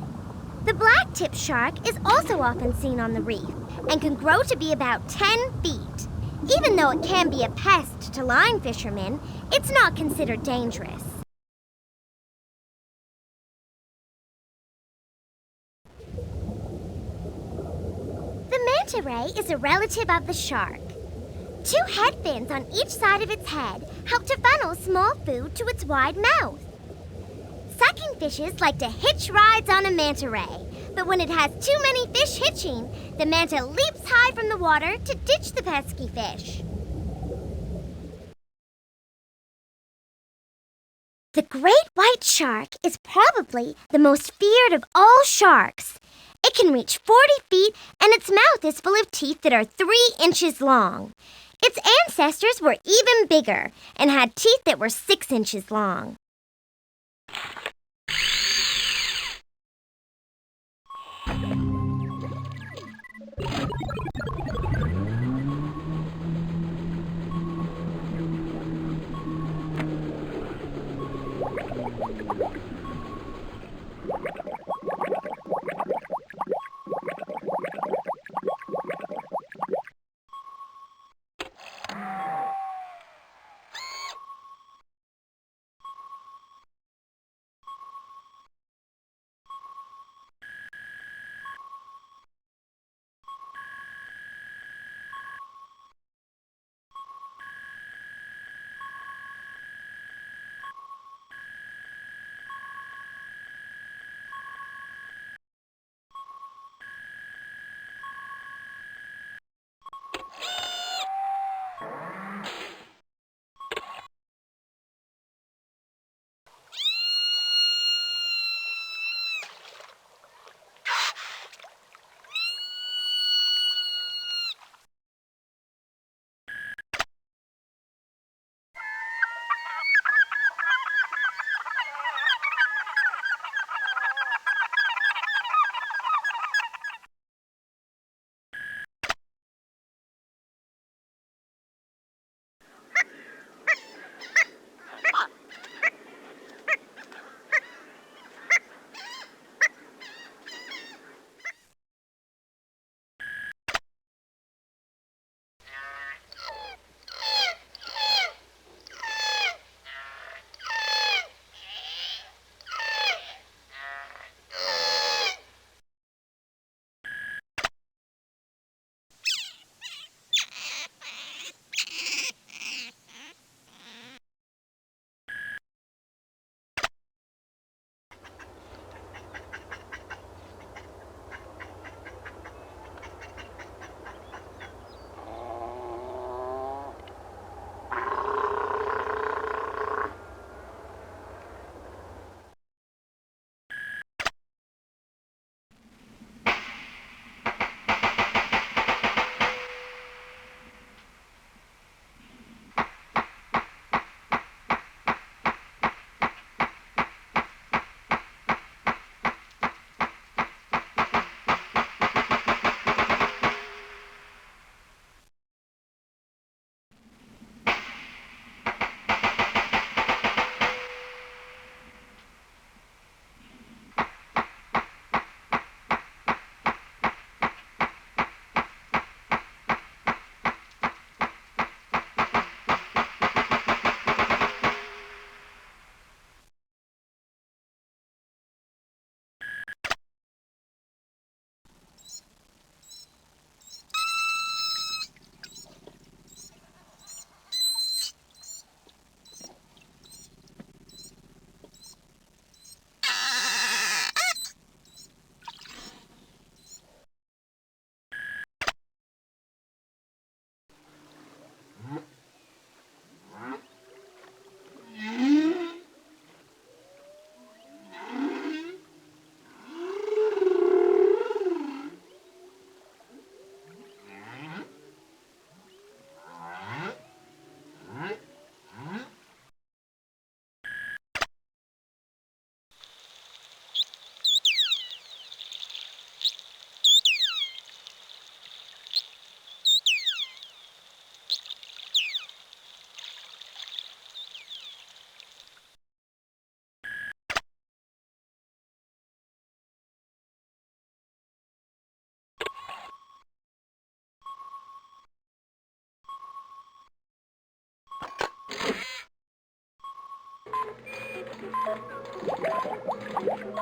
The black-tipped shark is also often seen on the reef and can grow to be about 10 feet. Even though it can be a pest to line fishermen, it's not considered dangerous. The manta ray is a relative of the shark. 2 head fins on each side of its head help to funnel small food to its wide mouth. Sucking fishes like to hitch rides on a manta ray, but when it has too many fish hitching, the manta leaps high from the water to ditch the pesky fish. The great white shark is probably the most feared of all sharks. It can reach 40 feet, and its mouth is full of teeth that are 3 inches long. Its ancestors were even bigger and had teeth that were 6 inches long.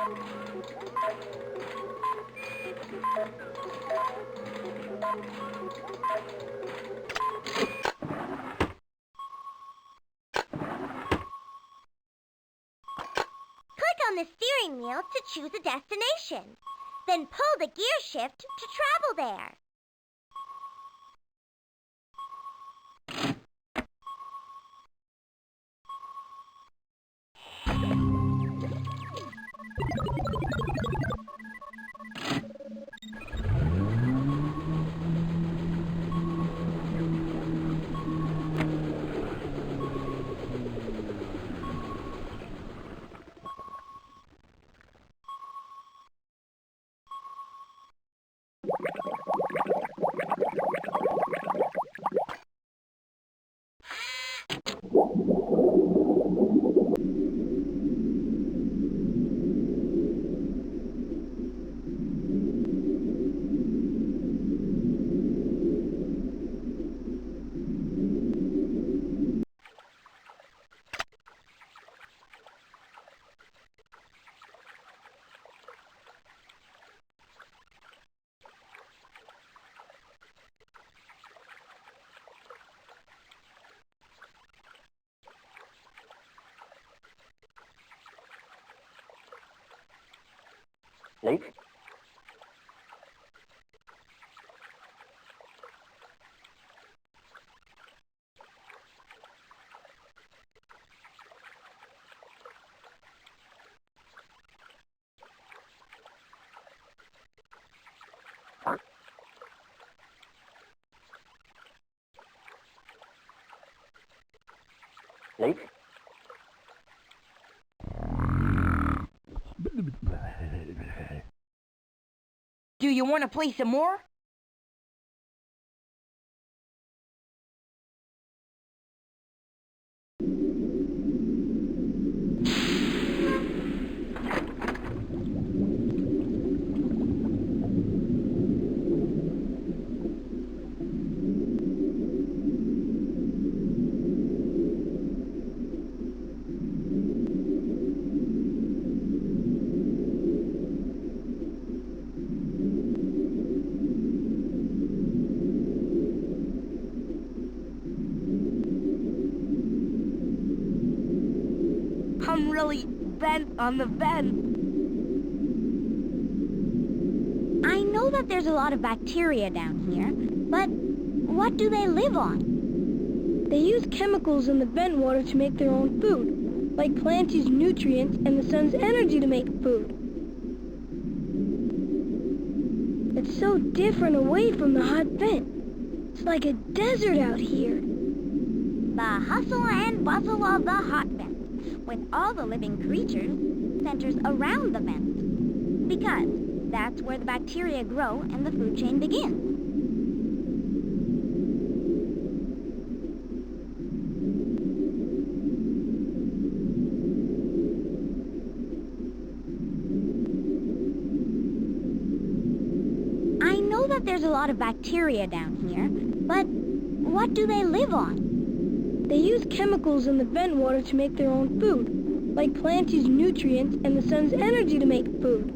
Click on the steering wheel to choose a destination. Then pull the gear shift to travel there. Do you want to play some more? I'm really bent on the vent. I know that there's a lot of bacteria down here, but what do they live on? They use chemicals in the vent water to make their own food, like plants use nutrients and the sun's energy to make food. It's so different away from the hot vent. It's like a desert out here. The hustle and bustle of the hot vent, with all the living creatures, centers around the vent. Because that's where the bacteria grow and the food chain begins. I know that there's a lot of bacteria down here, but what do they live on? They use chemicals in the vent water to make their own food, like plants use nutrients and the sun's energy to make food.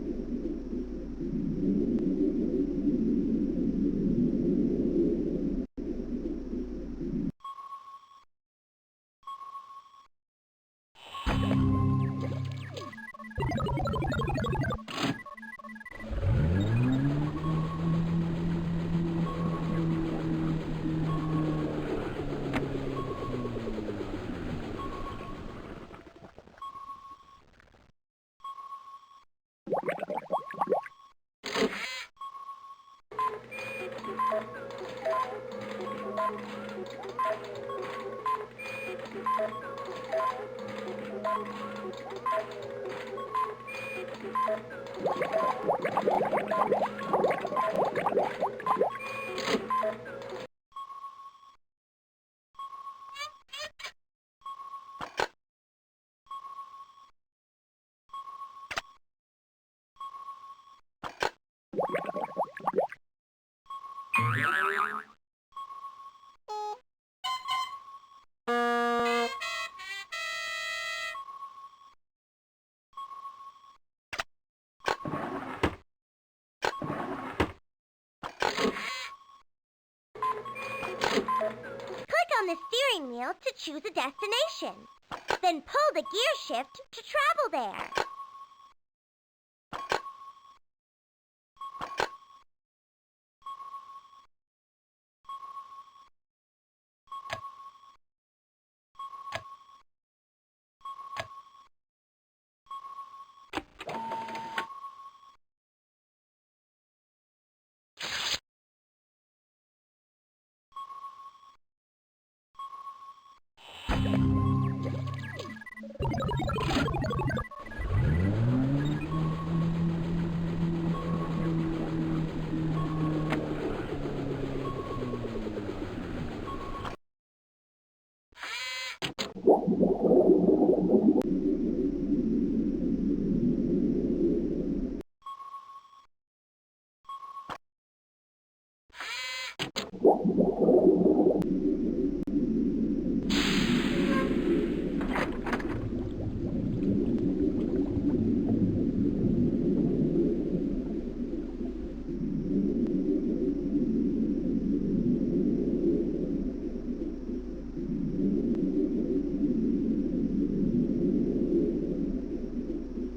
the steering wheel to choose a destination. Then pull the gear shift to travel there.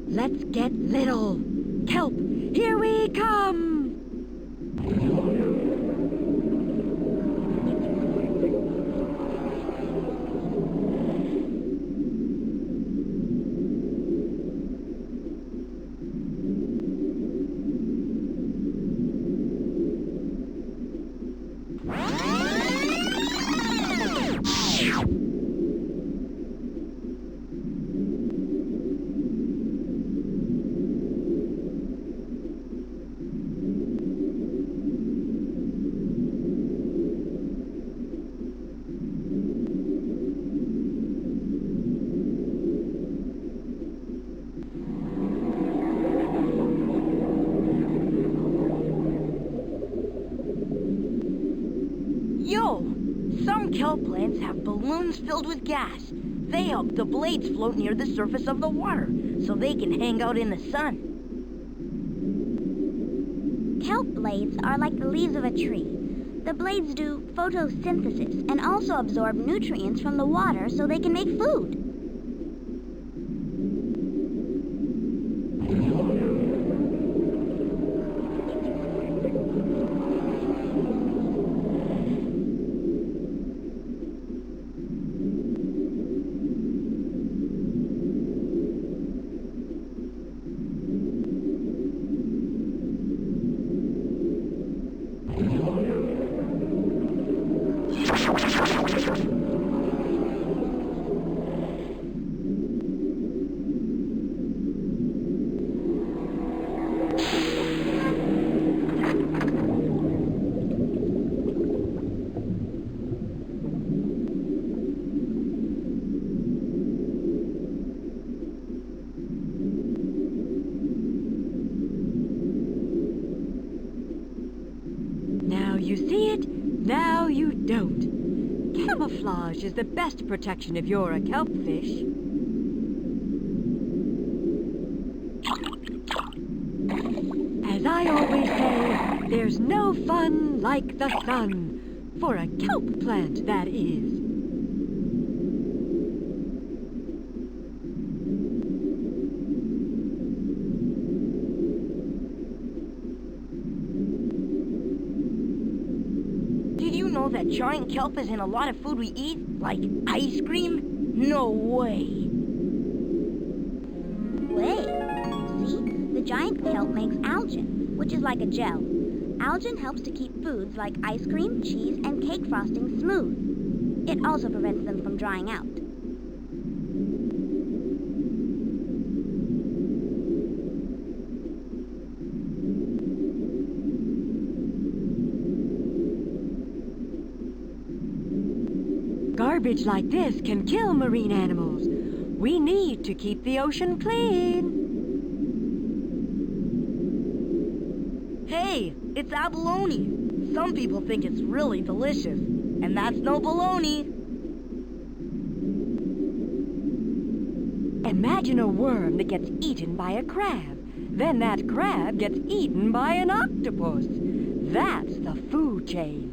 Let's get little. Kelp, here we come! Yo! Some kelp plants have balloons filled with gas. They help the blades float near the surface of the water, so they can hang out in the sun. Kelp blades are like the leaves of a tree. The blades do photosynthesis and also absorb nutrients from the water so they can make food. Now you see it, now you don't. Camouflage is the best protection if you're a kelp fish. As I always say, there's no fun like the sun. For a kelp plant, that is. Did you know that giant kelp is in a lot of food we eat, like ice cream? No way. Wait, see? The giant kelp makes algin, which is like a gel. Algin helps to keep foods like ice cream, cheese, and cake frosting smooth. It also prevents them from drying out. Garbage like this can kill marine animals. We need to keep the ocean clean. Hey, it's abalone. Some people think it's really delicious, and that's no baloney. Imagine a worm that gets eaten by a crab. Then that crab gets eaten by an octopus. That's the food chain.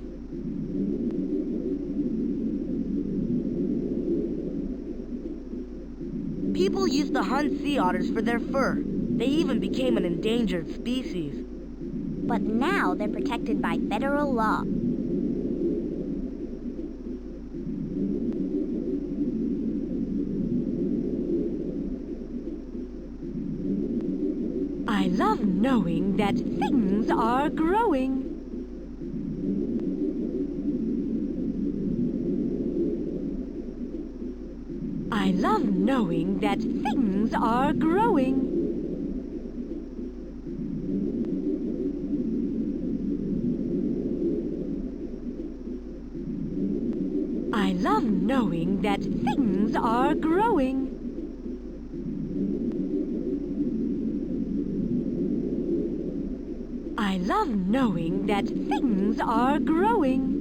People used to hunt sea otters for their fur. They even became an endangered species. But now they're protected by federal law. I love knowing that things are growing. I love knowing that things are growing. I love knowing that things are growing. I love knowing that things are growing.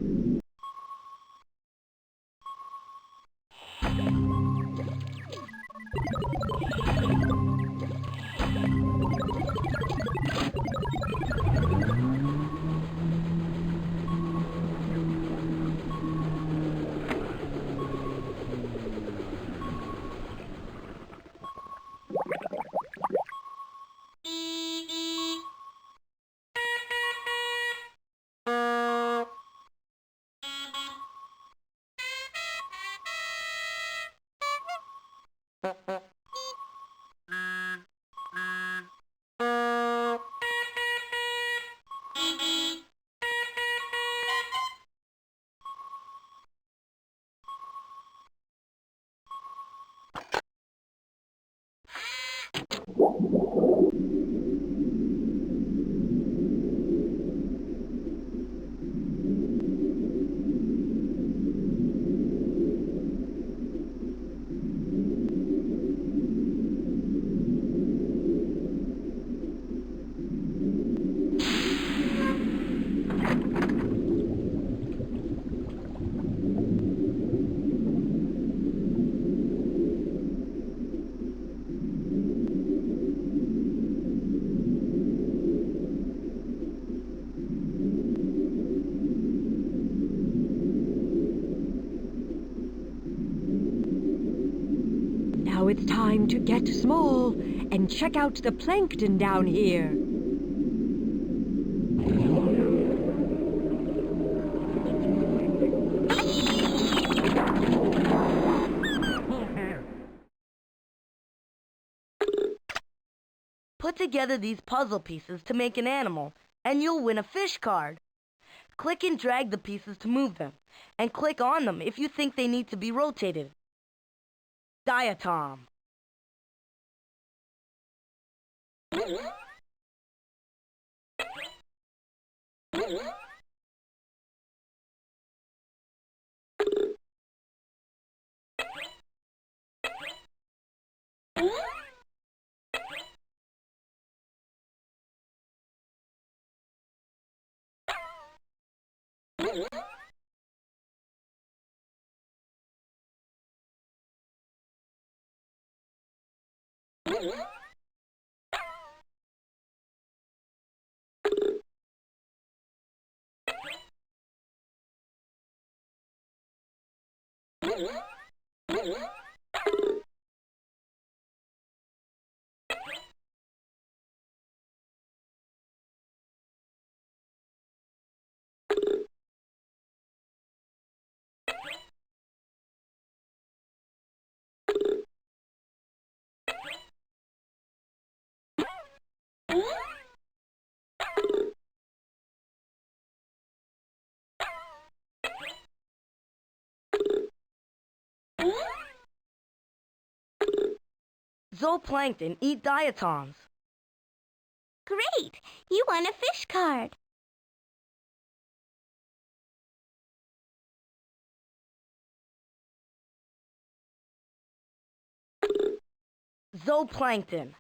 Now it's time to get small and check out the plankton down here. Put together these puzzle pieces to make an animal, and you'll win a fish card. Click and drag the pieces to move them, and click on them if you think they need to be rotated. Diatom. Zooplankton eat diatoms. Great! You won a fish card. Zooplankton.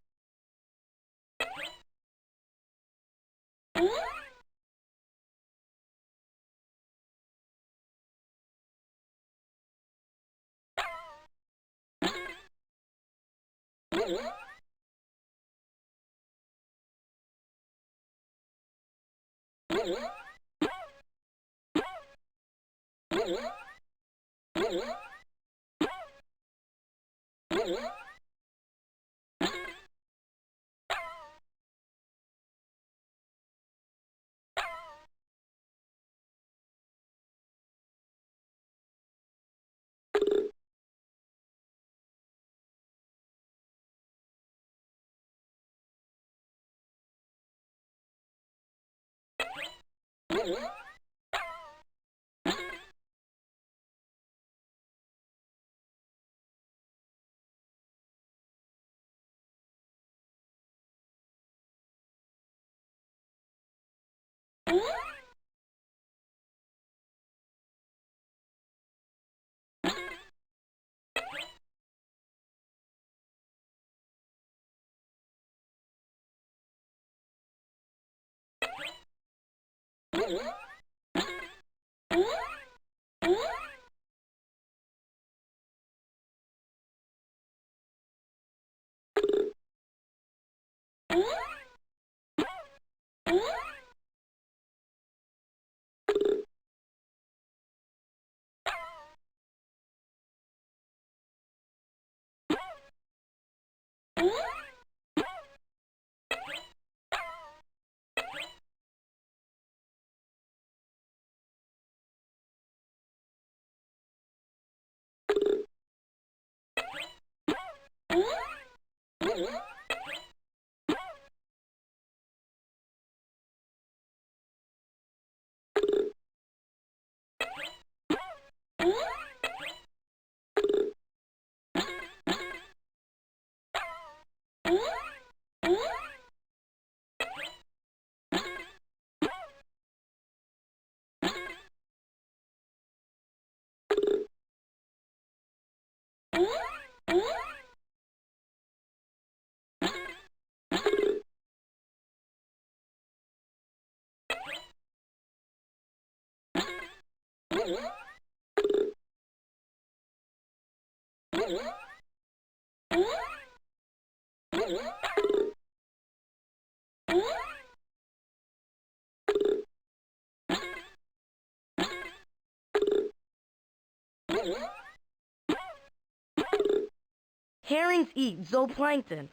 Herrings eat zooplankton.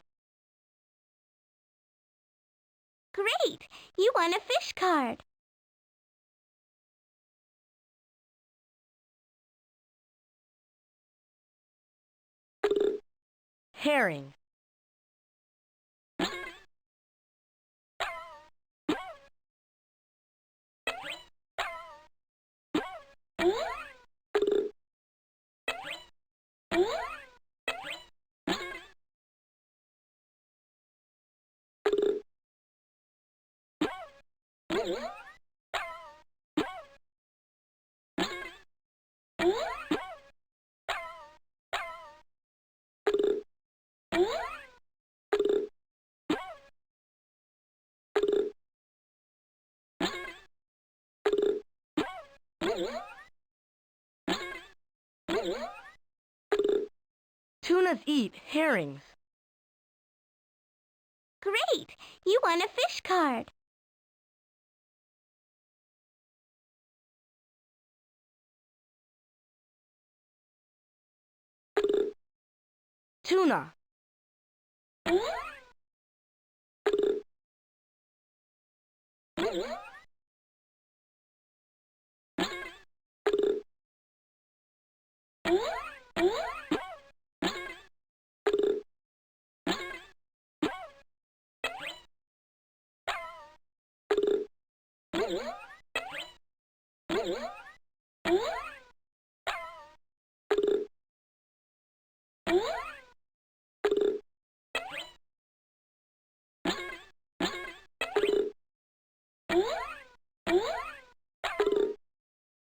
Great! You won a fish card. Herring. Tunas eat herrings. Great! You won a fish card. Tuna.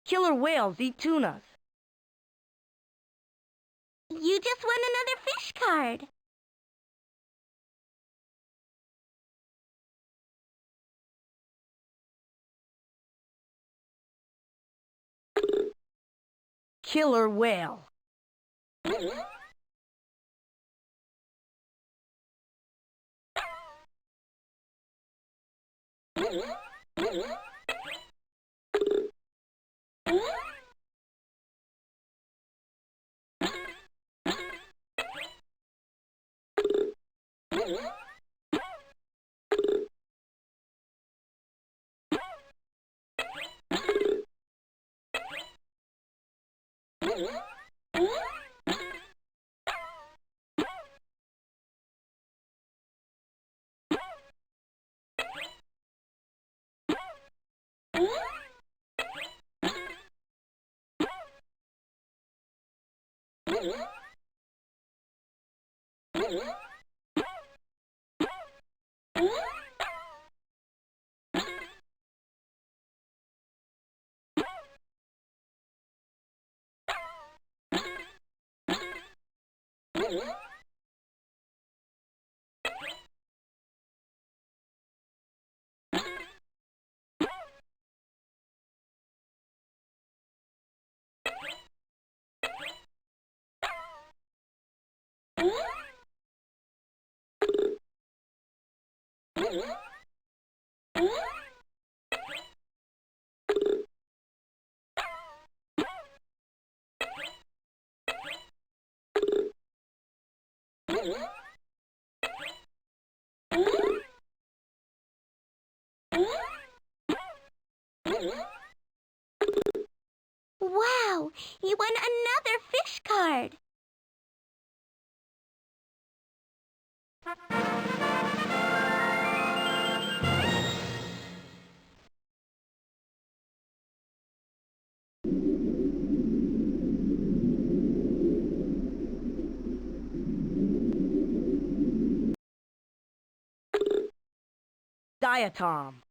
Killer whales eat tunas. You just won another fish card. Killer whale. Wow, you won another fish card. Diatom.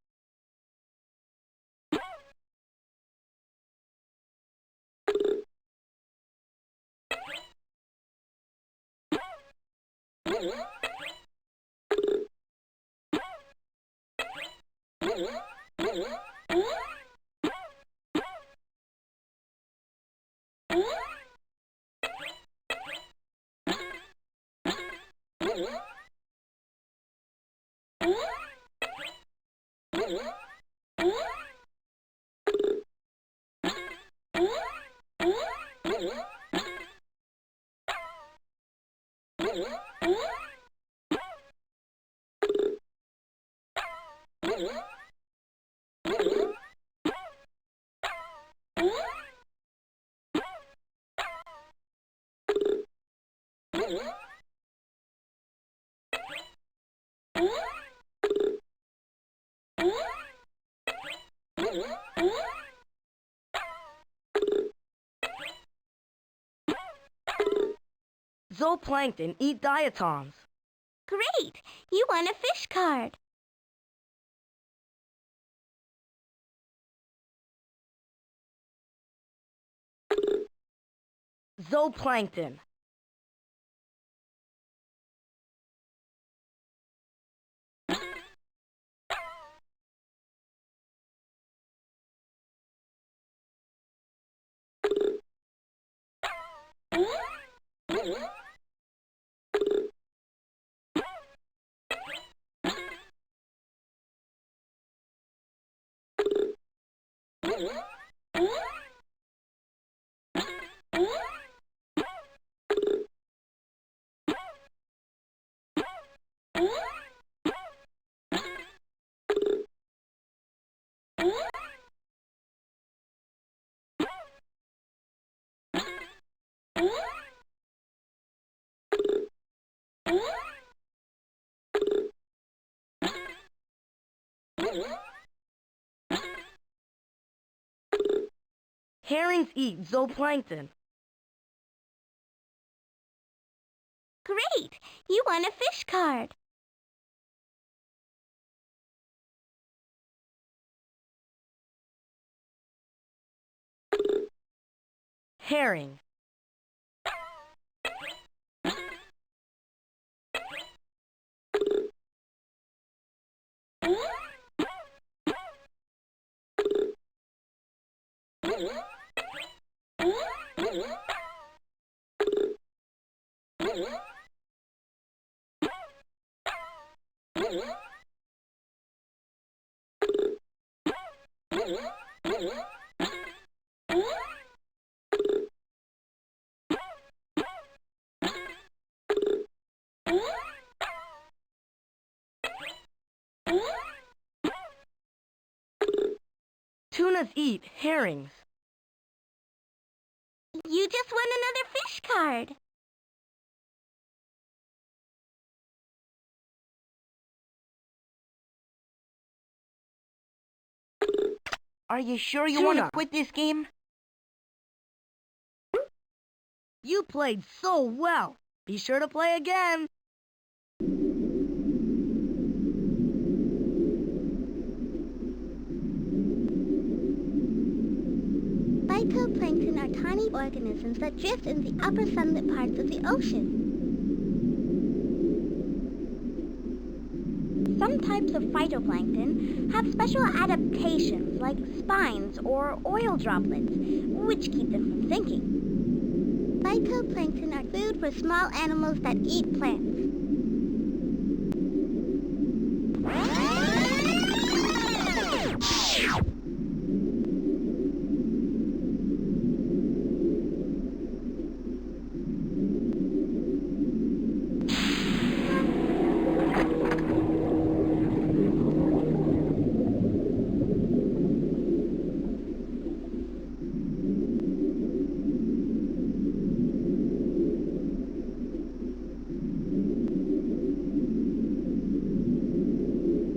Zooplankton eat diatoms. Great, you won a fish card. Zooplankton. Herrings eat zooplankton. Great, you won a fish card. Herring. us eat herrings. You just won another fish card. Are you sure you want to quit this game? You played so well. Be sure to play again. Phytoplankton are tiny organisms that drift in the upper sunlit parts of the ocean. Some types of phytoplankton have special adaptations like spines or oil droplets, which keep them from sinking. Phytoplankton are food for small animals that eat plants.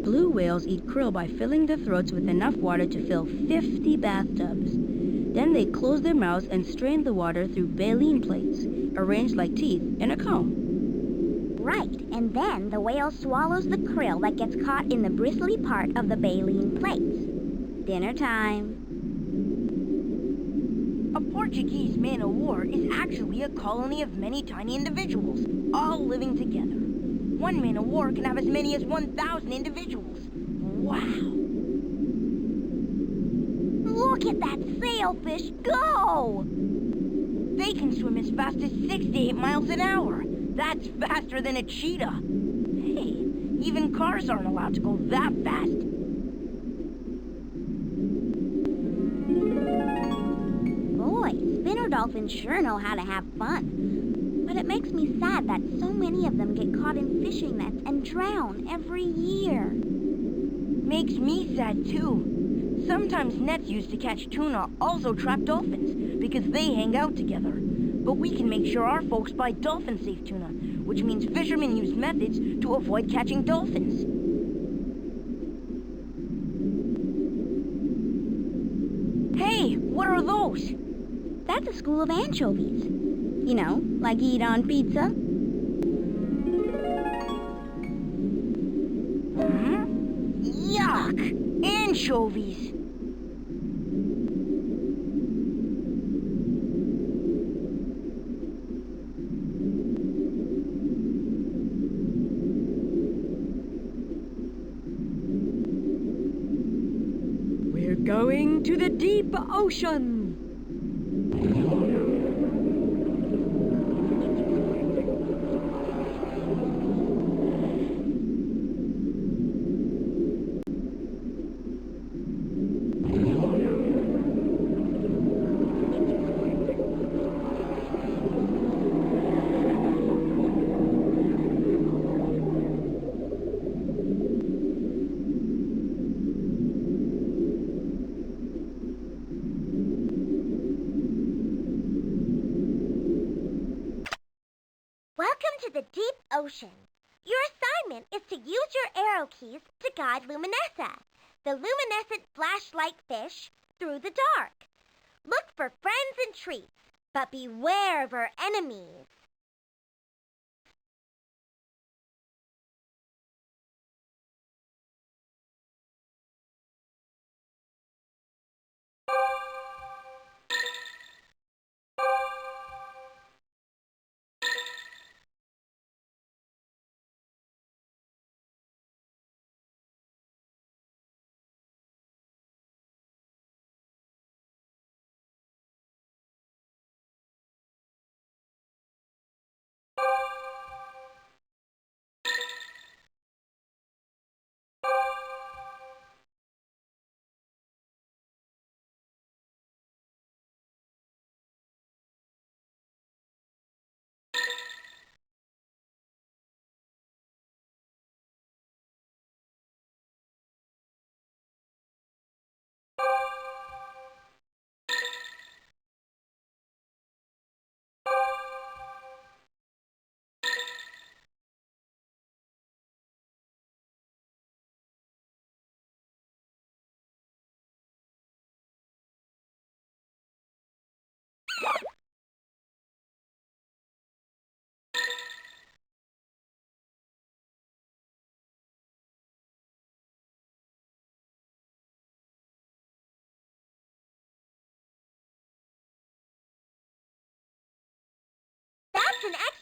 Blue whales eat krill by filling their throats with enough water to fill 50 bathtubs. Then they close their mouths and strain the water through baleen plates, arranged like teeth in a comb. Right, and then the whale swallows the krill that gets caught in the bristly part of the baleen plates. Dinner time. A Portuguese man-o'-war is actually a colony of many tiny individuals, all living together. One man-o'-war can have as many as 1,000 individuals. Wow! Look at that sailfish go! They can swim as fast as 6 to 8 miles an hour. That's faster than a cheetah. Hey, even cars aren't allowed to go that fast. Boy, spinner dolphins sure know how to have fun. But it makes me sad that so many of them get caught in fishing nets and drown every year. Makes me sad too. Sometimes nets used to catch tuna also trap dolphins because they hang out together. But we can make sure our folks buy dolphin-safe tuna, which means fishermen use methods to avoid catching dolphins. Hey, what are those? That's a school of anchovies. You know, like you eat on pizza. Yuck! Anchovies! We're going to the deep ocean. Welcome to the deep ocean. Your assignment is to use your arrow keys to guide Luminessa, the luminescent flashlight fish, through the dark. Look for friends and treats, but beware of her enemies.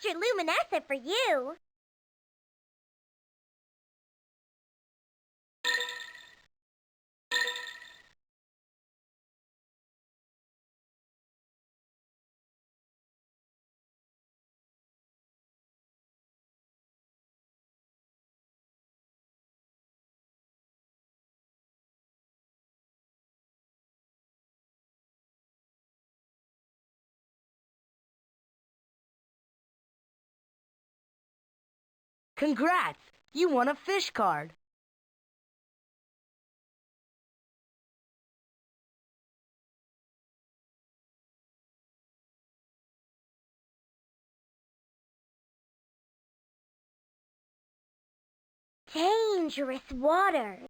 extra luminescent for you. Congrats! You won a fish card. Dangerous water.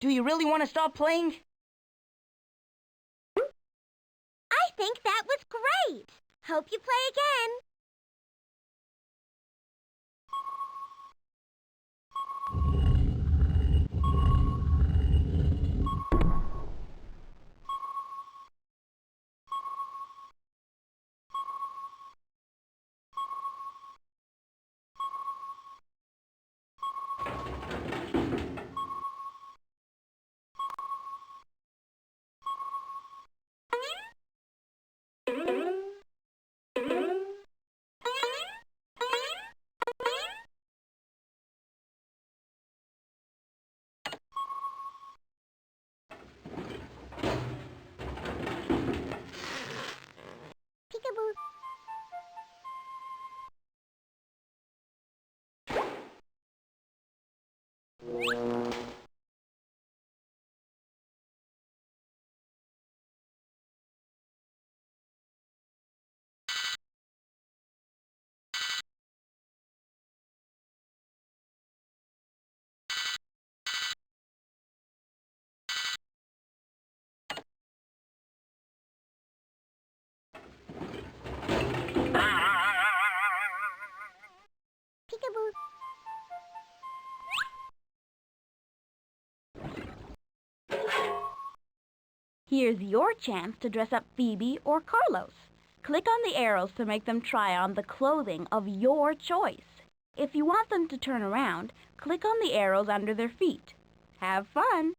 Do you really want to stop playing? I think that was great. Hope you play again. Peekaboo. Peekaboo. Here's your chance to dress up Phoebe or Carlos. Click on the arrows to make them try on the clothing of your choice. If you want them to turn around, click on the arrows under their feet. Have fun!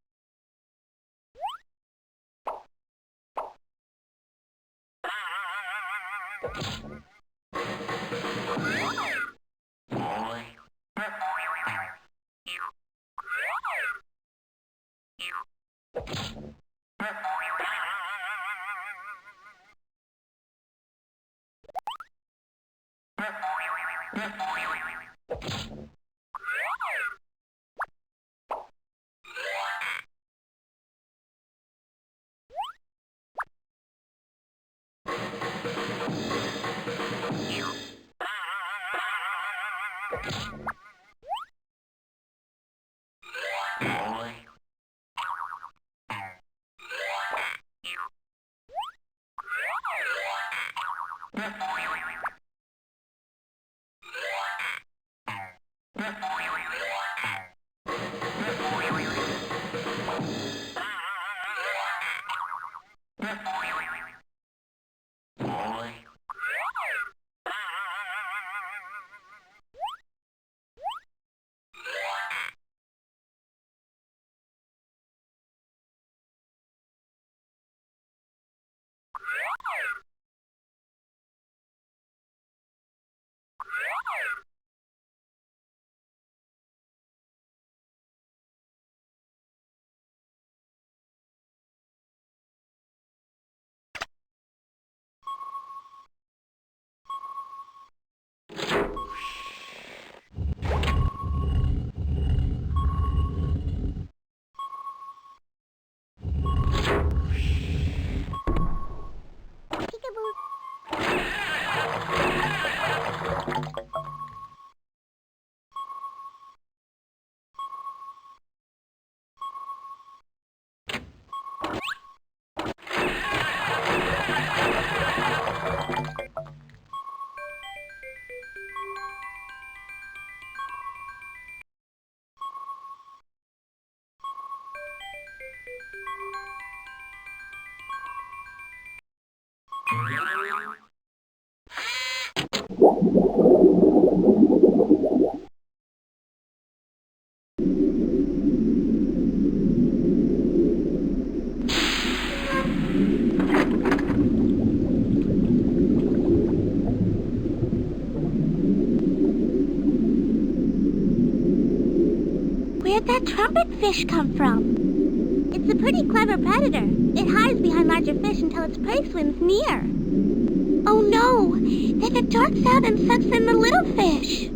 Where'd that trumpet fish come from? It's a pretty clever predator. It hides behind larger fish until its prey swims near. Oh no! Then it darts out and sucks in the little fish.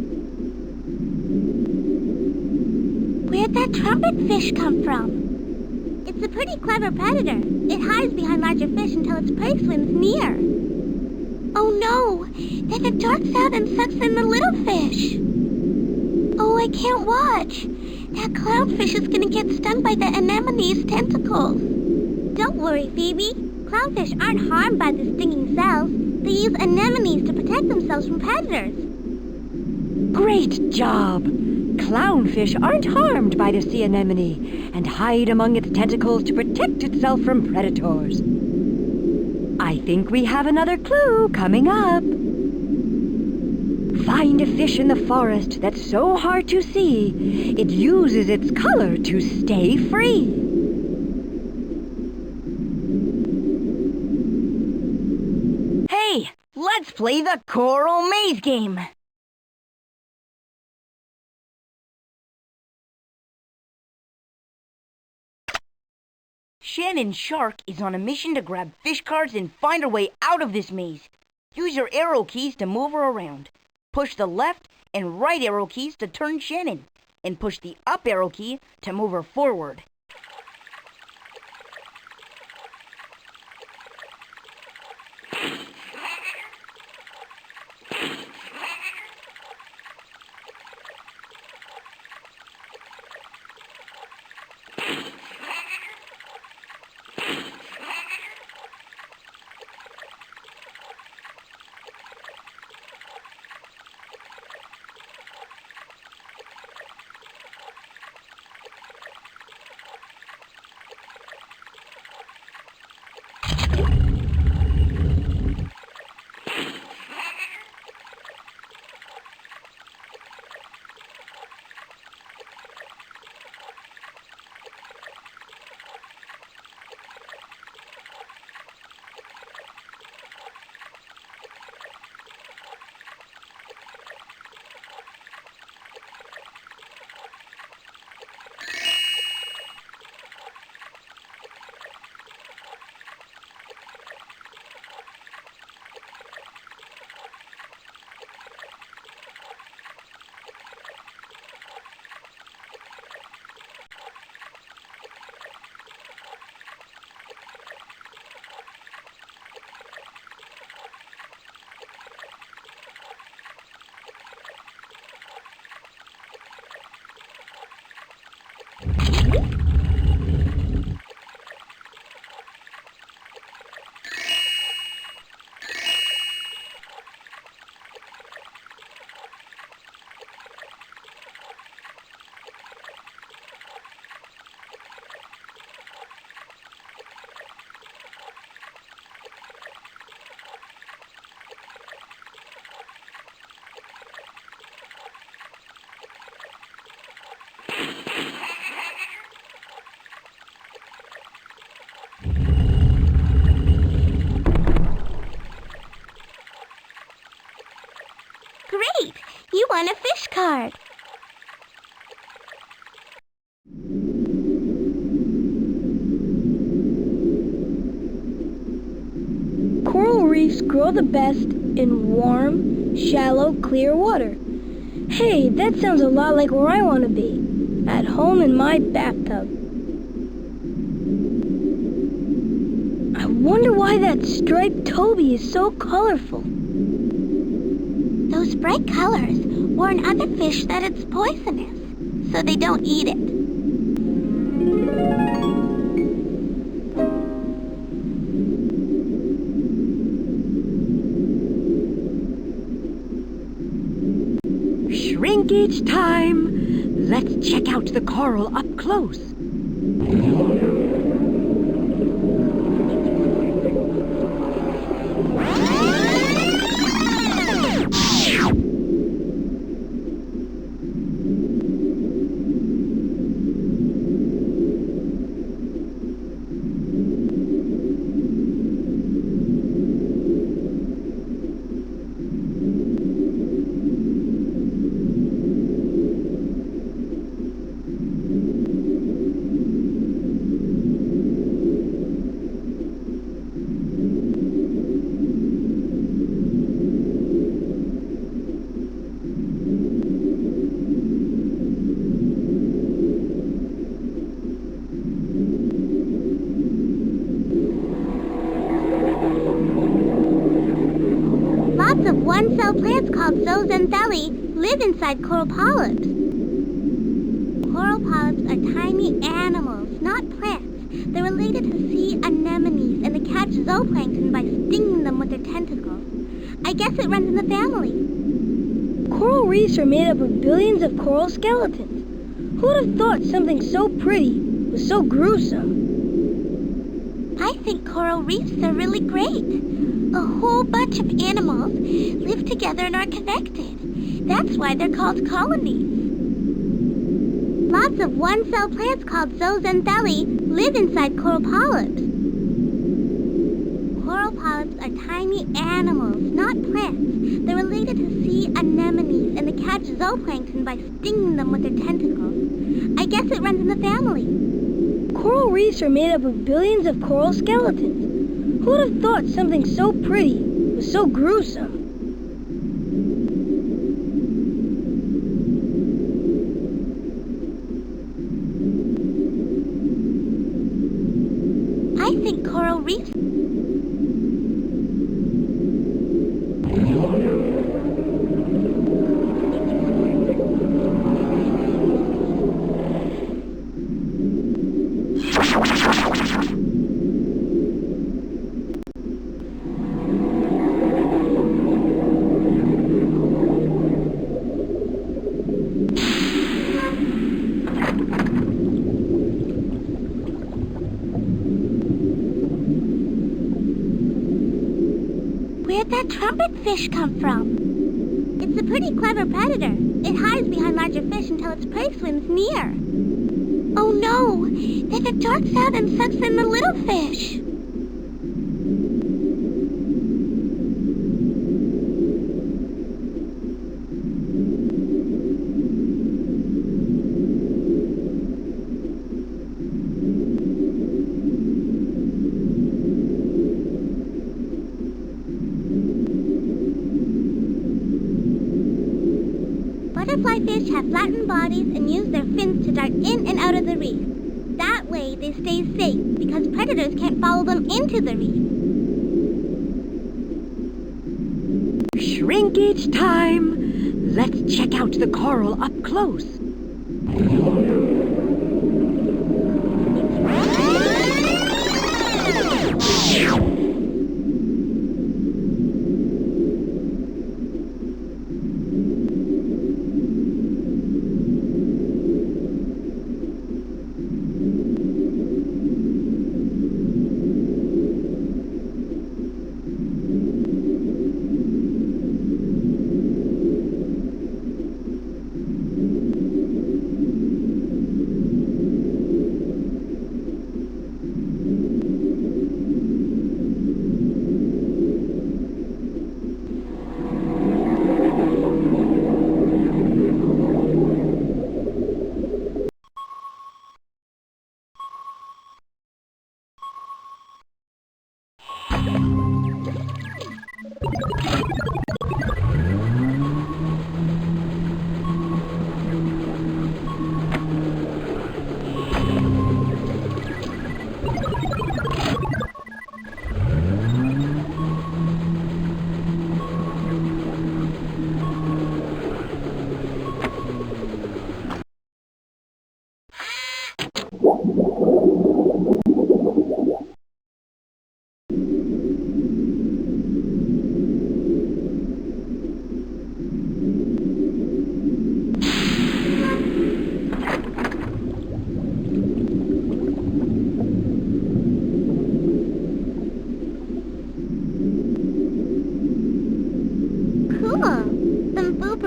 Where'd that trumpet fish come from? It's a pretty clever predator. It hides behind larger fish until its prey swims near. Oh no! Then it darts out and sucks in the little fish. Oh, I can't watch. That clownfish is gonna get stung by the anemone's tentacles. Don't worry, Phoebe. Clownfish aren't harmed by the stinging cells. They use anemones to protect themselves from predators. Great job! Clownfish aren't harmed by the sea anemone and hide among its tentacles to protect itself from predators. I think we have another clue coming up. Find a fish in the forest that's so hard to see, it uses its color to stay free. Hey, let's play the Coral Maze game. Shannon Shark is on a mission to grab fish cards and find her way out of this maze. Use your arrow keys to move her around. Push the left and right arrow keys to turn Shannon, and push the up arrow key to move her forward. Great! You won a fish card. Coral reefs grow the best in warm, shallow, clear water. Hey, that sounds a lot like where I want to be. At home in my bathtub. I wonder why that striped Toby is so colorful. Those bright colors warn other fish that it's poisonous, so they don't eat it. Shrinkage time! Let's check out the coral up close. zooxanthellae live inside coral polyps. Coral polyps are tiny animals, not plants. They're related to sea anemones, and they catch zooplankton by stinging them with their tentacles. I guess it runs in the family. Coral reefs are made up of billions of coral skeletons. Who would have thought something so pretty was so gruesome? I think coral reefs are really great. A whole bunch of animals live together and are connected. That's why they're called colonies. Lots of one-cell plants called zooxanthellae live inside coral polyps. Coral polyps are tiny animals, not plants. They're related to sea anemones, and they catch zooplankton by stinging them with their tentacles. I guess it runs in the family. Coral reefs are made up of billions of coral skeletons. Who would have thought something so pretty was so gruesome? I think coral reefs... Where'd that trumpet fish come from? It's a pretty clever predator. It hides behind larger fish until its prey swims near. Oh no! Then it darts out and sucks in the little fish. Butterfly fish have flattened bodies and use their fins to dart in and out of the reef. That way they stay safe because predators can't follow them into the reef. Shrinkage time! Let's check out the coral up close.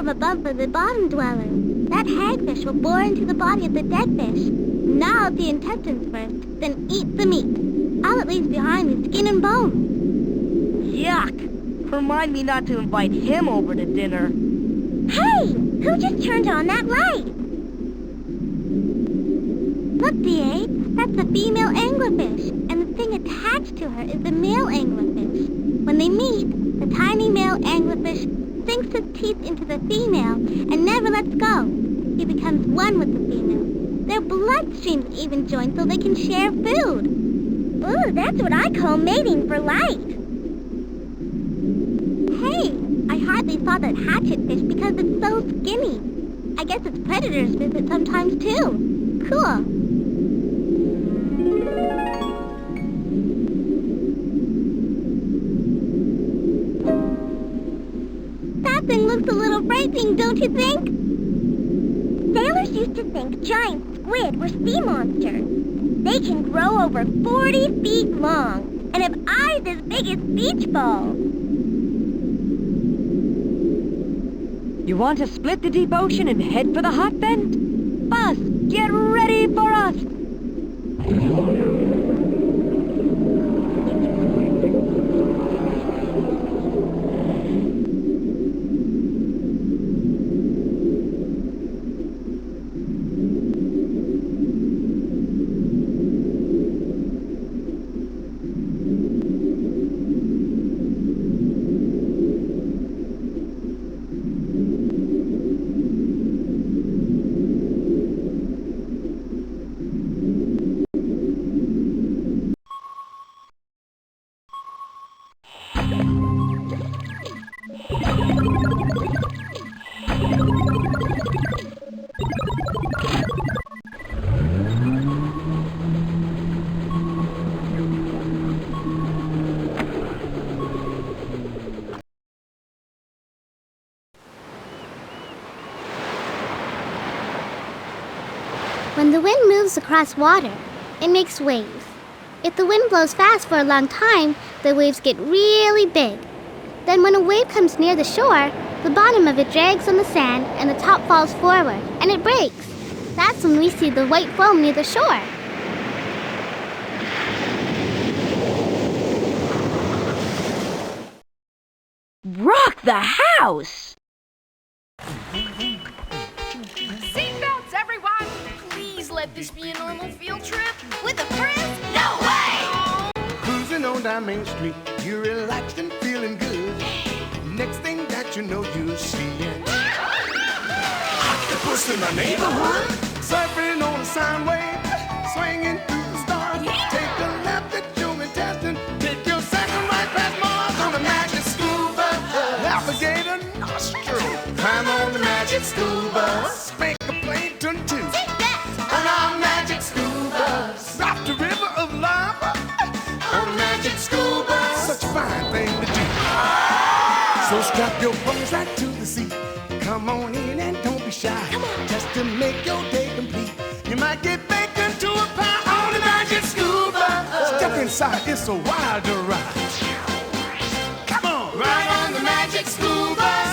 Above for the bottom dweller. That hagfish will bore into the body of the dead fish, gnaw out the intestines first, then eat the meat. All it leaves behind is skin and bone. Yuck! Remind me not to invite him over to dinner. Hey! Who just turned on that light? Look, D.A., that's a female anglerfish, and the thing attached to her is the male anglerfish. When they meet, the tiny male anglerfish sinks his teeth into the female and never lets go. He becomes one with the female. Their bloodstreams even join so they can share food. Ooh, that's what I call mating for life. Hey, I hardly saw that hatchet fish because it's so skinny. I guess its predators visit sometimes too. Cool. That thing looks a little frightening, don't you think? Sailors used to think giant squid were sea monsters. They can grow over 40 feet long and have eyes as big as beach balls. You want to split the deep ocean and head for the hot vent? Buzz, get ready for us! When the wind moves across water, it makes waves. If the wind blows fast for a long time, the waves get really big. Then when a wave comes near the shore, the bottom of it drags on the sand and the top falls forward, and it breaks. That's when we see the white foam near the shore. Rock the house! Seatbelts, everyone! Please let this be a normal field trip. With a Frizz? No way! Cruising on down Main Street, you're relaxed and feeling good. Next thing that you know, you see it. Octopus in the neighborhood, surfing on a sound wave, swinging through the stars. Take a left at your intestine, take your second right past Mars on the magic scuba. Alligator nostril, climb on the magic scuba. Spank a plankton too. On our magic scuba, drop the river of lava on a magic scuba. Such a fine thing to do. So strap your bones right to the seat. Come on in and don't be shy. Just to make your day complete, you might get baked into a pie on the magic scuba. Step inside, it's a wilder ride. Come on, ride on the magic scuba.